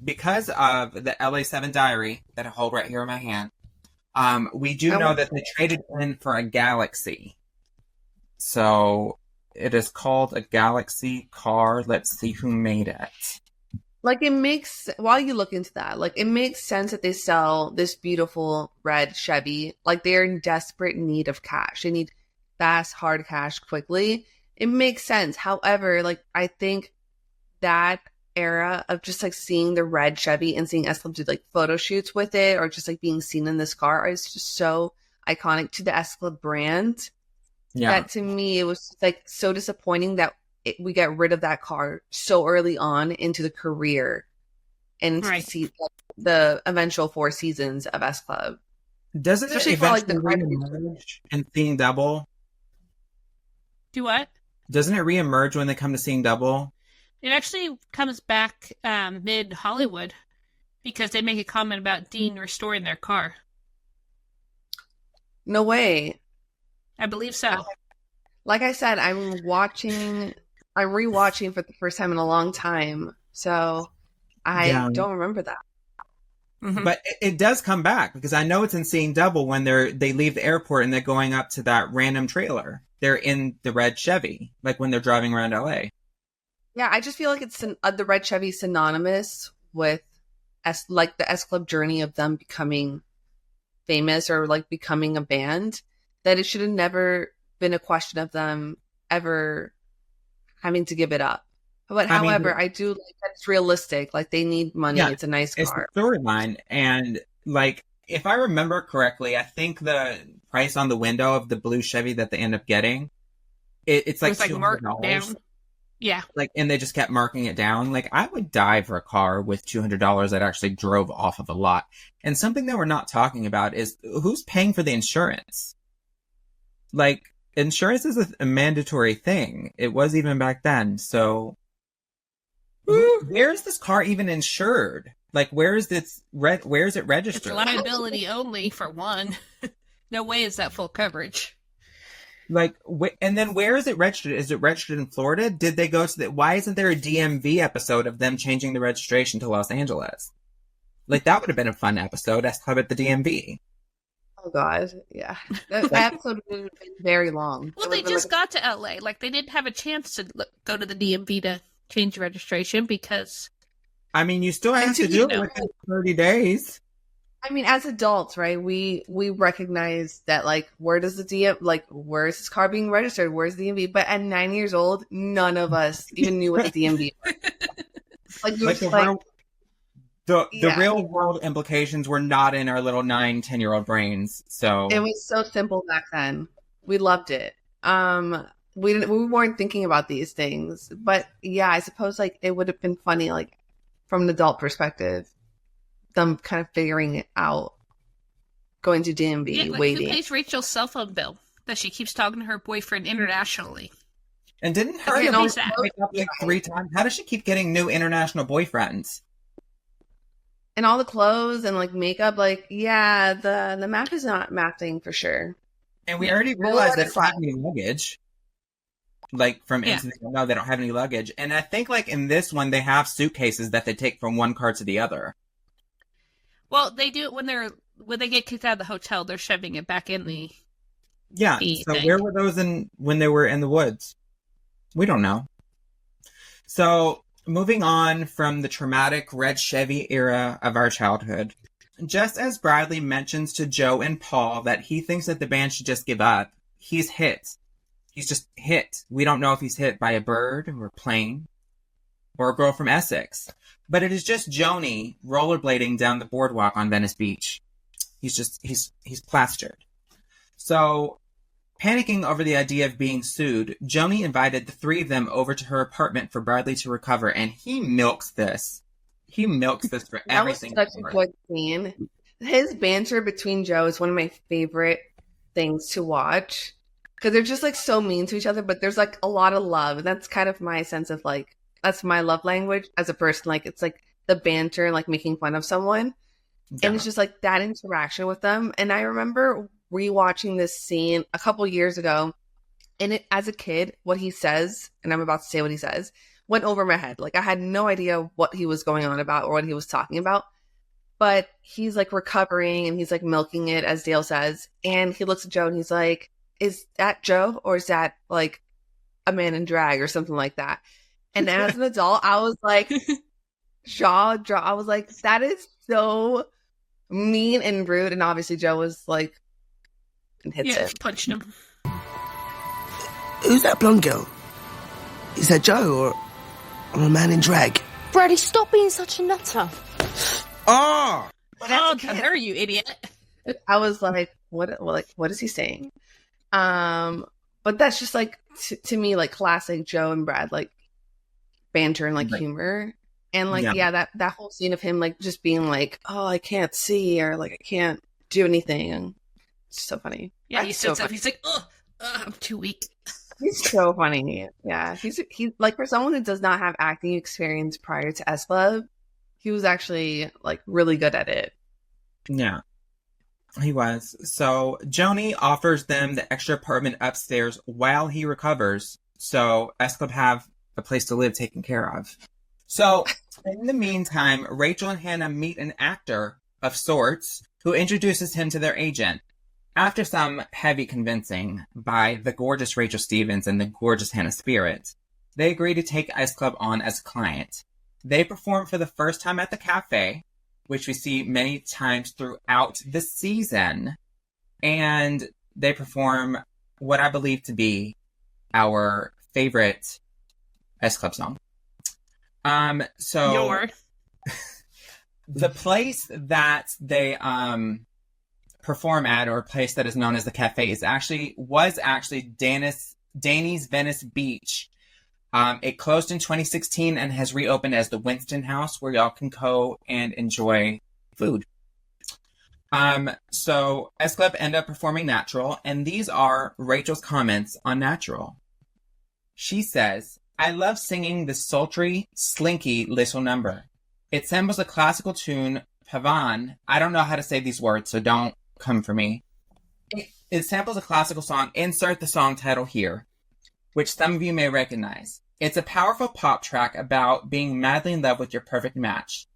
because of the LA7 diary that I hold right here in my hand. We do know that they traded in for a Galaxy. So it is called a Galaxy car. Let's see who made it. Like, it makes, while you look into that, like, it makes sense that they sell this beautiful red Chevy. Like, they're in desperate need of cash. They need fast, hard cash quickly. It makes sense. However, like, I think that era of just, like, seeing the red Chevy and seeing S Club do, like, photo shoots with it, or just, like, being seen in this car is just so iconic to the S Club brand. Yeah. That, to me, it was, like, so disappointing that we get rid of that car so early on into the career and to see, like, the eventual 4 seasons of S Club. Doesn't it eventually reemerge in Seeing Double? Do what? Doesn't it reemerge when they come to Seeing Double? It actually comes back mid-Hollywood because they make a comment about Dean restoring their car. No way. I believe so. Like I said, I'm rewatching for the first time in a long time, so I don't remember that. Mm-hmm. But it does come back, because I know it's in Seeing Double when they leave the airport and they're going up to that random trailer. They're in the red Chevy, like when they're driving around LA. Yeah, I just feel like it's the red Chevy synonymous with the S Club journey of them becoming famous or, like, becoming a band, that it should have never been a question of them ever having to give it up. But I mean, however, I do like that it's realistic. Like they need money. Yeah, It's a nice it's car. the storyline. And like, if I remember correctly, I think the price on the window of the blue Chevy that they end up getting, it's like It was like marked $200. down. Yeah. Like, and they just kept marking it down. Like, I would die for a car with $200 that actually drove off of a lot. And something that we're not talking about is who's paying for the insurance? Like, insurance is a mandatory thing. It was even back then. So, where is this car even insured? Like, where is it registered? It's liability only for one. No way is that full coverage. Like, and then where is it registered? Is it registered in Florida? Did they go to why isn't there a DMV episode of them changing the registration to Los Angeles? Like, that would have been a fun episode. S Club at the DMV. Oh God, yeah. That episode would have been very long. Well, they just got to LA. Like, they didn't have a chance to go to the DMV to change registration because... I mean, you still have to do it within 30 days. I mean, as adults, right? We recognize that, like, where is this car being registered? Where's the DMV? But at 9 years old, none of us even knew what the DMV was. The real world implications were not in our little 9-10-year-old brains. So it was so simple back then. We loved it. We weren't thinking about these things, but yeah, I suppose like it would have been funny, like from an adult perspective, them kind of figuring it out, going to DMV, waiting. Who pays Rachel's cell phone bill that she keeps talking to her boyfriend internationally? And didn't her make up like 3 times? How does she keep getting new international boyfriends? And all the clothes and like makeup, like yeah, the map is not mapping for sure. And we already realized that they don't have any luggage. Like from Into the No, they don't have any luggage. And I think like in this one, they have suitcases that they take from one car to the other. Well, they do it when they get kicked out of the hotel. They're shoving it back in the so thing. Where were those when they were in the woods? We don't know. So moving on from the traumatic red Chevy era of our childhood, just as Bradley mentions to Joe and Paul that he thinks that the band should just give up, he's hit. He's just hit. We don't know if he's hit by a bird or a plane or a girl from Essex. But it is just Joni rollerblading down the boardwalk on Venice Beach. He's plastered. So, panicking over the idea of being sued, Joni invited the 3 of them over to her apartment for Bradley to recover, and he milks this. He milks this for everything. That was such a good scene. His banter between Joe is one of my favorite things to watch because they're just like so mean to each other, but there's like a lot of love, and that's kind of my sense of like. That's my love language as a person. Like, it's like the banter and like making fun of someone. Yeah. And it's just like that interaction with them. And I remember rewatching this scene a couple years ago. And it, as a kid, what he says, and I'm about to say what he says, went over my head. Like, I had no idea what he was going on about or what he was talking about. But he's like recovering and he's like milking it, as Dale says. And he looks at Joe and he's like, is that Joe? Or is that like a man in drag or something like that? And as an adult, I was like, jaw drop. I was like, that is so mean and rude. And obviously, Joe was like, and hits it. Punched him. Who's that blonde girl? Is that Joe or a man in drag? Brady, stop being such a nutter. Oh! Oh, her, you idiot. I was like, what is he saying? But that's just like, to me, like classic Joe and Brad, like, banter and like humor and like that whole scene of him like just being like, oh, I can't see or like I can't do anything, and it's so funny. He sits up, he's like, oh, I'm too weak. He's so funny. Yeah, he's like, for someone who does not have acting experience prior to S Club, he was actually like really good at it. Yeah, he was. So Joni offers them the extra apartment upstairs while he recovers, so S Club have a place to live taken care of. So, in the meantime, Rachel and Hannah meet an actor of sorts who introduces him to their agent. After some heavy convincing by the gorgeous Rachel Stevens and the gorgeous Hannah Spirit, they agree to take S Club on as a client. They perform for the first time at the cafe, which we see many times throughout the season. And they perform what I believe to be our favorite S Club song. So the place that they perform at, or a place that is known as the cafe, was actually Danny's Venice Beach. It closed in 2016 and has reopened as the Winston House, where y'all can go and enjoy food. So SClub ended up performing Natural, and these are Rachel's comments on Natural. She says, "I love singing this sultry, slinky little number. It samples a classical tune, Pavan. I don't know how to say these words, so don't come for me. It samples a classical song. Insert the song title here, which some of you may recognize. It's a powerful pop track about being madly in love with your perfect match.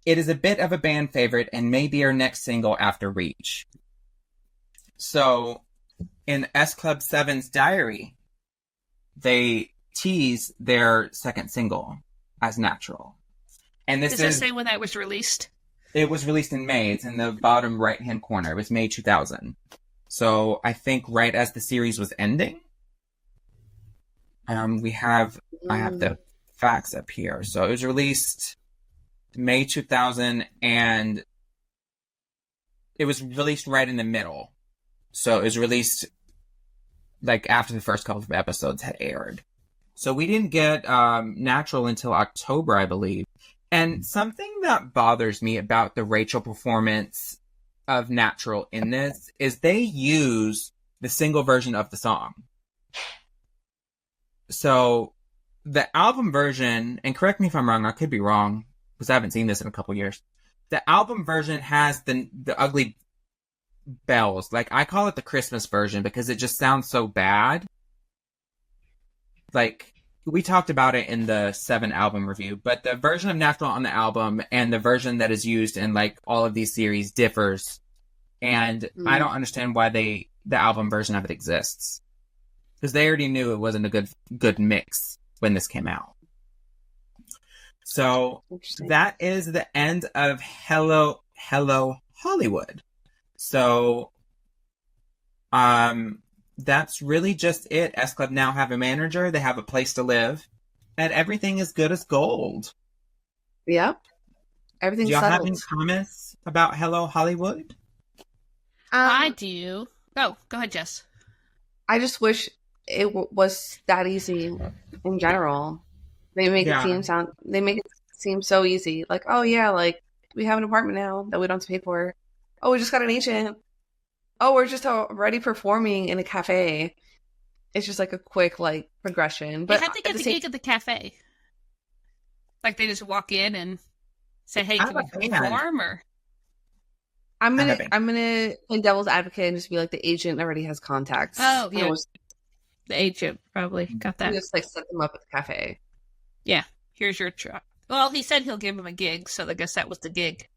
It is a bit of a band favorite and may be our next single after Reach." So, in SClub7's diary, they tease their second single as Natural. And this Does it say when that was released? It was released in May. It's in the bottom right-hand corner. It was May 2000. So I think right as the series was ending. I have the facts up here. So it was released May 2000, and it was released right in the middle. So it was released like after the first couple of episodes had aired. So we didn't get Natural until October, I believe. And something that bothers me about the Rachel performance of Natural in this is they use the single version of the song. So the album version, and correct me if I'm wrong, I could be wrong, because I haven't seen this in a couple years. The album version has the ugly bells. Like, I call it the Christmas version because it just sounds so bad. Like, we talked about it in the 7 album review, but the version of Natural on the album and the version that is used in like all of these series differs. And I don't understand why the album version of it exists. Because they already knew it wasn't a good mix when this came out. So that is the end of Hello Hollywood. So that's really just it. SClub now have a manager, they have a place to live, and everything is good as gold. Yep. Everything's Do y'all settled. have any comments about Hello Hollywood? I do. Oh, go ahead, Jess. I just wish it was that easy in general. They make it seem so easy. Like, oh yeah, like we have an apartment now that we don't have to pay for. Oh, we just got an agent. Oh, we're just already performing in a cafe. It's just like a quick like progression. But how'd they get the gig at the cafe? Like they just walk in and say, "Hey, can we perform?" Or I'm gonna play devil's advocate and just be like the agent already has contacts. Oh yeah, the agent probably got that. Just like set them up at the cafe. Yeah, here's your truck. Well, he said he'll give him a gig, so I guess that was the gig.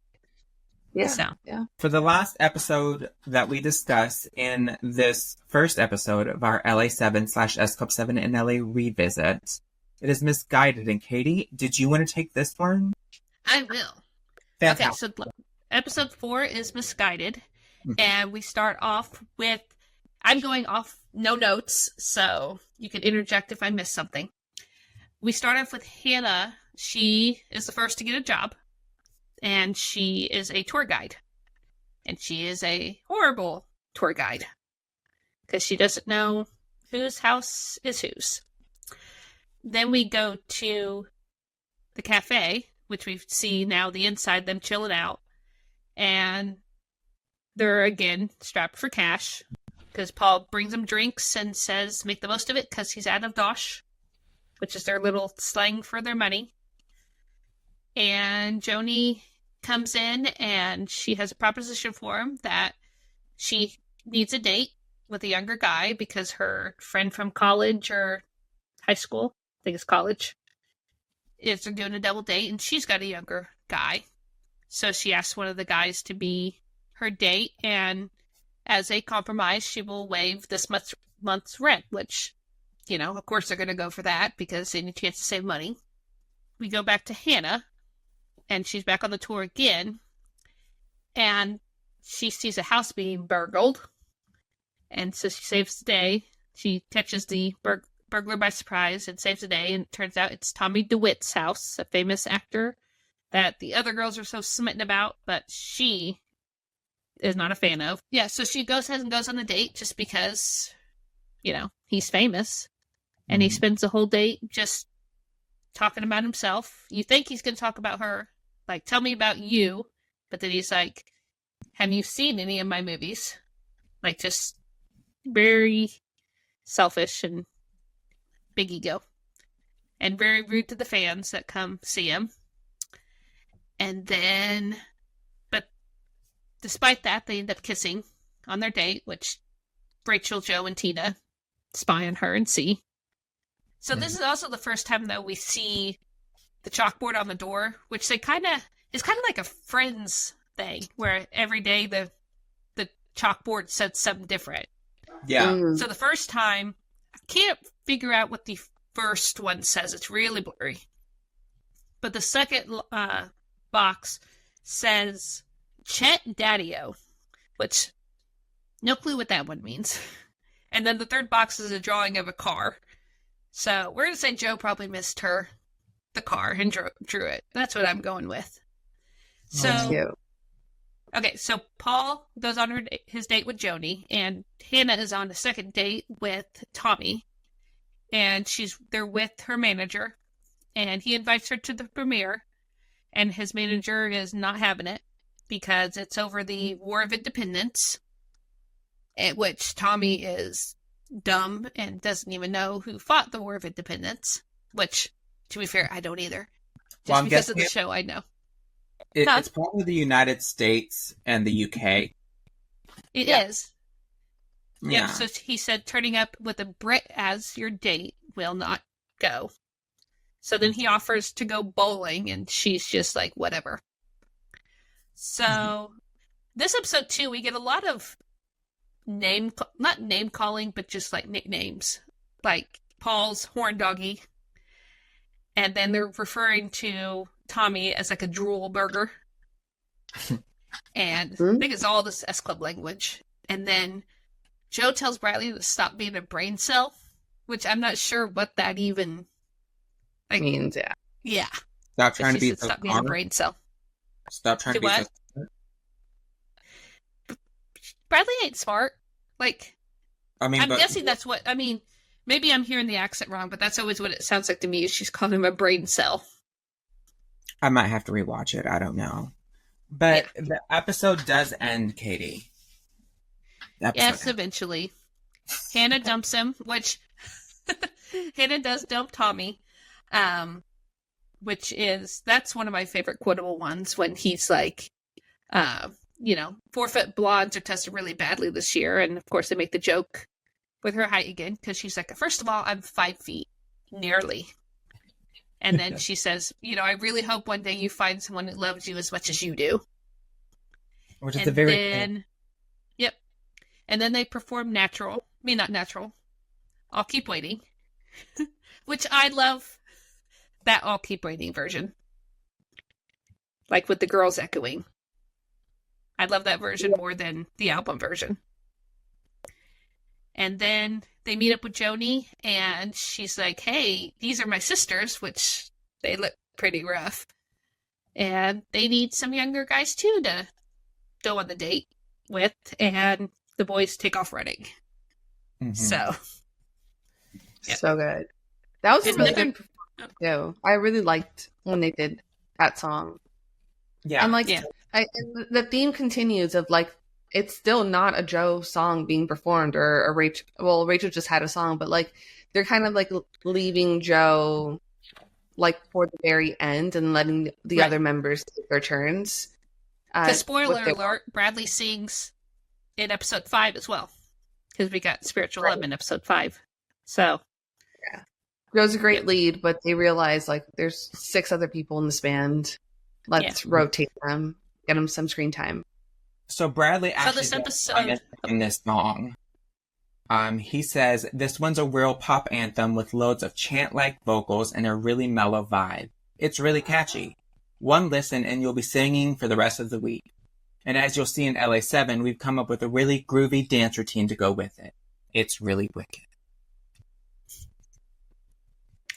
Yeah. So. Yeah. For the last episode that we discussed in this first episode of our LA7/SClub7 in LA revisit, it is Misguided. And Katie, did you want to take this one? I will. Fantastic. Okay, so episode 4 is Misguided, and we start off with, I'm going off no notes, so you can interject if I miss something. We start off with Hannah. She is the first to get a job. And she is a tour guide. And she is a horrible tour guide. Because she doesn't know whose house is whose. Then we go to the cafe, which we see now the inside, them chilling out. And they're, again, strapped for cash. Because Paul brings them drinks and says, make the most of it because he's out of dosh. Which is their little slang for their money. And Joni comes in and she has a proposition for him that she needs a date with a younger guy because her friend from college or high school, I think it's college, is doing a double date and she's got a younger guy. So she asks one of the guys to be her date, and as a compromise, she will waive this month's rent, which, you know, of course they're going to go for that because they need a chance to save money. We go back to Hannah. And she's back on the tour again. And she sees a house being burgled. And so she saves the day. She catches the burglar by surprise and saves the day. And it turns out it's Tommy DeWitt's house, a famous actor that the other girls are so smitten about, but she is not a fan of. Yeah, so she goes ahead and goes on the date just because, he's famous. And he spends the whole date just talking about himself. You think he's going to talk about her. Like, tell me about you. But then he's like, have you seen any of my movies? Like, just very selfish and big ego. And very rude to the fans that come see him. And then, but despite that, they end up kissing on their date, which Rachel, Joe, and Tina spy on her and see. So this is also the first time, though, we see the chalkboard on the door, which it's kind of like a Friends thing, where every day the chalkboard said something different. Yeah. So the first time, I can't figure out what the first one says. It's really blurry. But the second box says Chet Daddio, which no clue what that one means. And then the third box is a drawing of a car. So we're going to say Joe probably missed the car and drew it. That's what I'm going with. So, okay, so Paul goes on his date with Joni, and Hannah is on a second date with Tommy. And they're with her manager, and he invites her to the premiere. And his manager is not having it because it's over the War of Independence, at which Tommy is dumb and doesn't even know who fought the War of Independence, which, to be fair, I don't either. Just because of the show, I know. It's probably the United States and the UK. It is. Yeah. So he said turning up with a Brit as your date will not go. So then he offers to go bowling, and she's just like, whatever. So this episode, too, we get a lot of not name calling, but just like nicknames. Like Paul's Horn Doggy. And then they're referring to Tommy as like a drool burger. And I think it's all this S Club language. And then Joe tells Bradley to stop being a brain cell, which I'm not sure what that even means. Yeah. Stop trying to be stop being a brain cell. Stop trying to be what? Bradley ain't smart. I'm guessing that's what, maybe I'm hearing the accent wrong, but that's always what it sounds like to me, is she's calling him a brain cell. I might have to rewatch it. I don't know. But the episode does end, Katie. Yes, eventually. Hannah dumps him, which Hannah does dump Tommy, that's one of my favorite quotable ones, when he's like, 4-foot blondes are tested really badly this year. And of course they make the joke with her height again, because she's like, first of all, I'm 5 feet, nearly. And then she says, I really hope one day you find someone who loves you as much as you do. Which is cool. Yep. And then they perform not natural. I'll Keep Waiting. Which I love that I'll Keep Waiting version. Like with the girls echoing. I love that version more than the album version. And then they meet up with Joni, and she's like, hey, these are my sisters, which they look pretty rough. And they need some younger guys, too, to go on the date with. And the boys take off running. Mm-hmm. So good. That was a really good performance, too. I really liked when they did that song. Yeah. And the theme continues of it's still not a Joe song being performed or a Rachel. Well, Rachel just had a song, but they're kind of leaving Joe for the very end and letting the other members take their turns. The spoiler alert: Bradley sings in episode 5 as well, because we got Spiritual Love in episode 5. So Joe's a great lead, but they realize there's 6 other people in this band. Let's rotate them, get them some screen time. So Bradley actually in this song. He says, this one's a real pop anthem with loads of chant-like vocals and a really mellow vibe. It's really catchy. One listen and you'll be singing for the rest of the week. And as you'll see in LA7, we've come up with a really groovy dance routine to go with it. It's really wicked.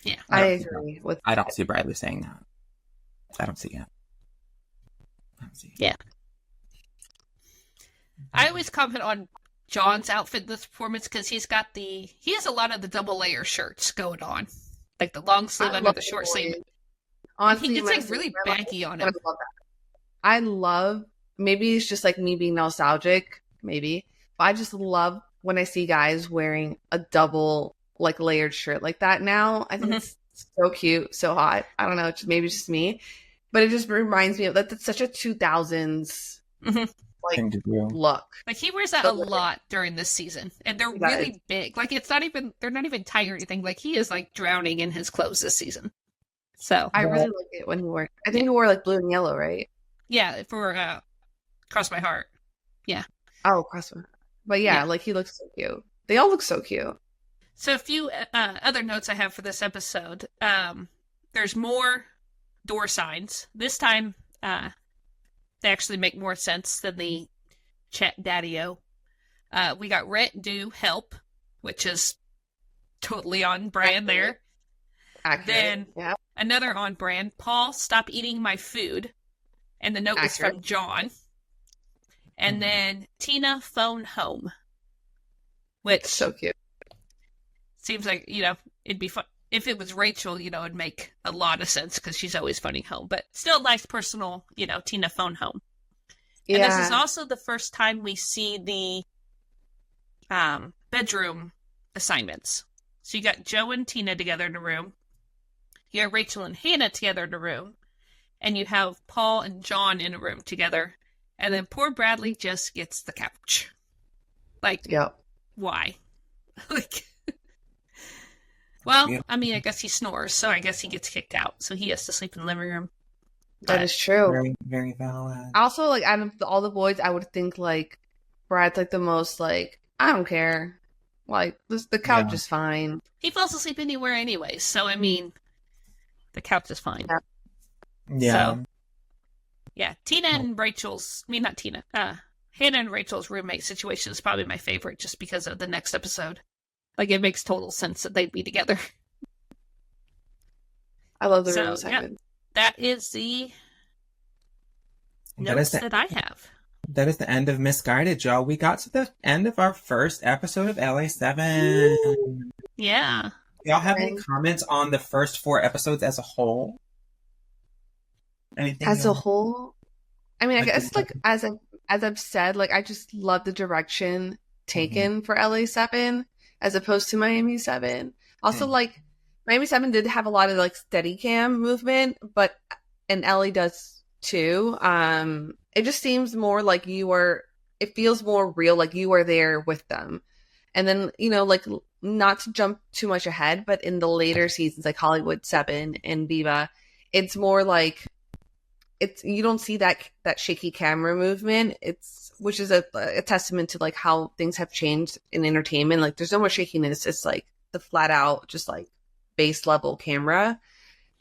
Yeah. I agree with I don't see Bradley saying that. I don't see it. Yeah. I always comment on John's outfit in this performance because he has a lot of the double layer shirts going on. Like the long sleeve under the short sleeve. Honestly, he gets like really baggy on him. I love, maybe it's just like me being nostalgic, maybe, but I just love when I see guys wearing a double like layered shirt like that now. I think it's so cute, so hot. I don't know, maybe it's just me, but it just reminds me of that. That's such a 2000s like look. Like he wears that a lot during this season, and they're really big. Like they're not even tight or anything. Like he is like drowning in his clothes this season. So I really like it when he wore. I think he wore like blue and yellow, right? Yeah, for Cross My Heart. Yeah. Oh, Cross My Heart. But yeah, like he looks so cute. They all look so cute. So a few other notes I have for this episode. There's more door signs. This time, they actually make more sense than the Chat Daddy-O. We got rent, do, help, which is totally on brand there. Accurate. Then another on brand, Paul, stop eating my food. And the note was from John. And then Tina, phone home. Which so cute. Seems like, it'd be fun. If it was Rachel, it'd make a lot of sense because she's always phoning home. But still nice personal, Tina, phone home. And this is also the first time we see the bedroom assignments. So you got Joe and Tina together in a room. You have Rachel and Hannah together in a room. And you have Paul and John in a room together. And then poor Bradley just gets the couch. Like, why? Well, I mean, I guess he snores, so I guess he gets kicked out. So he has to sleep in the living room. That is true. Very, very valid. Also, like, out of all the boys, I would think, like, Brad's, like, the most, like, I don't care. Like, the couch is fine. He falls asleep anywhere anyway. So, I mean, the couch is fine. Yeah. So, yeah, Tina and Rachel's, not Tina, Hannah and Rachel's roommate situation is probably my favorite just because of the next episode. Like, it makes total sense that they'd be together. I love the room segment. That is the notes that I have. That is the end of Misguided, y'all. We got to the end of our first episode of LA7. Yeah. Y'all have any comments on the first 4 episodes as a whole? Anything as a whole? I mean, I guess, like, as I've said, like, I just love the direction taken for LA7 as opposed to Miami 7. Also, like, Miami 7 did have a lot of, like, steady cam movement, and LA does too. It just seems more like it feels more real, like you are there with them. And then, like, not to jump too much ahead, but in the later seasons, like Hollywood 7 and Viva, it's more like, you don't see that shaky camera movement. Which is a testament to, like, how things have changed in entertainment. Like, there's no more shakiness. It's like the flat out, just like base level camera,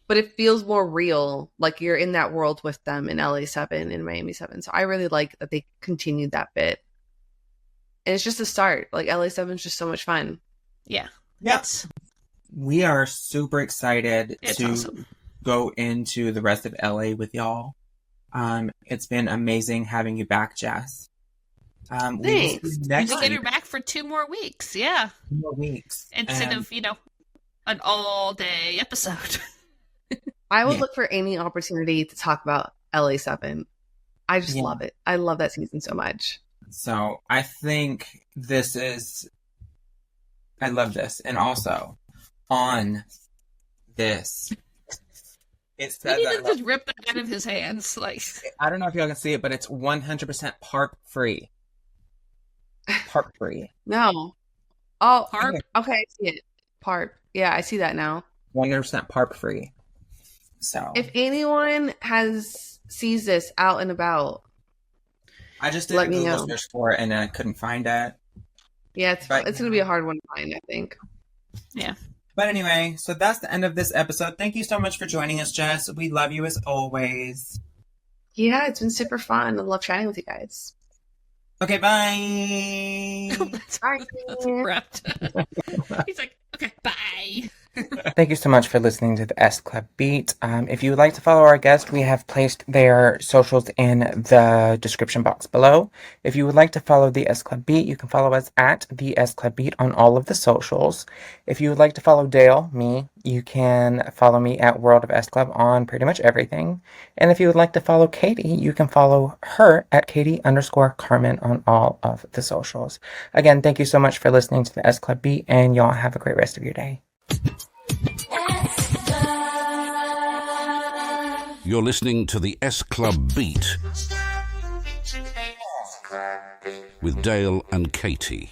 but it feels more real. Like you're in that world with them in LA7 and Miami 7. So I really like that they continued that bit. And it's just a start. Like LA7 is just so much fun. Yeah. Yes. We are super excited to go into the rest of LA with y'all. It's been amazing having you back, Jess. Thanks. Next week. Get her back for 2 more weeks. Yeah. 2 more weeks. Instead of, an all-day episode. I would look for any opportunity to talk about LA7. I just love it. I love that season so much. So I think I love this. And also, on this, it says that just rip that out of his hands. Like, I don't know if y'all can see it, but it's 100% park free. Park free. No. Oh, Parp? Okay, I see it. Parp. Yeah, I see that now. 100% park free. So if anyone sees this out and about, I just did a Google search for it and I couldn't find it. Yeah, it's going to be a hard one to find, I think. Yeah. But anyway, so that's the end of this episode. Thank you so much for joining us, Jess. We love you as always. Yeah, it's been super fun. I love chatting with you guys. Okay, bye. That's wrapped. He's like, okay, bye. Thank you so much for listening to the S Club Beat. If you would like to follow our guest, we have placed their socials in the description box below. If you would like to follow the S Club Beat, you can follow us at the S Club Beat on all of the socials. If you would like to follow Dale, me, you can follow me at World of S Club on pretty much everything. And if you would like to follow Katey, you can follow her at Katey_Carmen on all of the socials. Again, thank you so much for listening to the S Club Beat, and y'all have a great rest of your day. You're listening to the S Club Beat with Dale and Katey.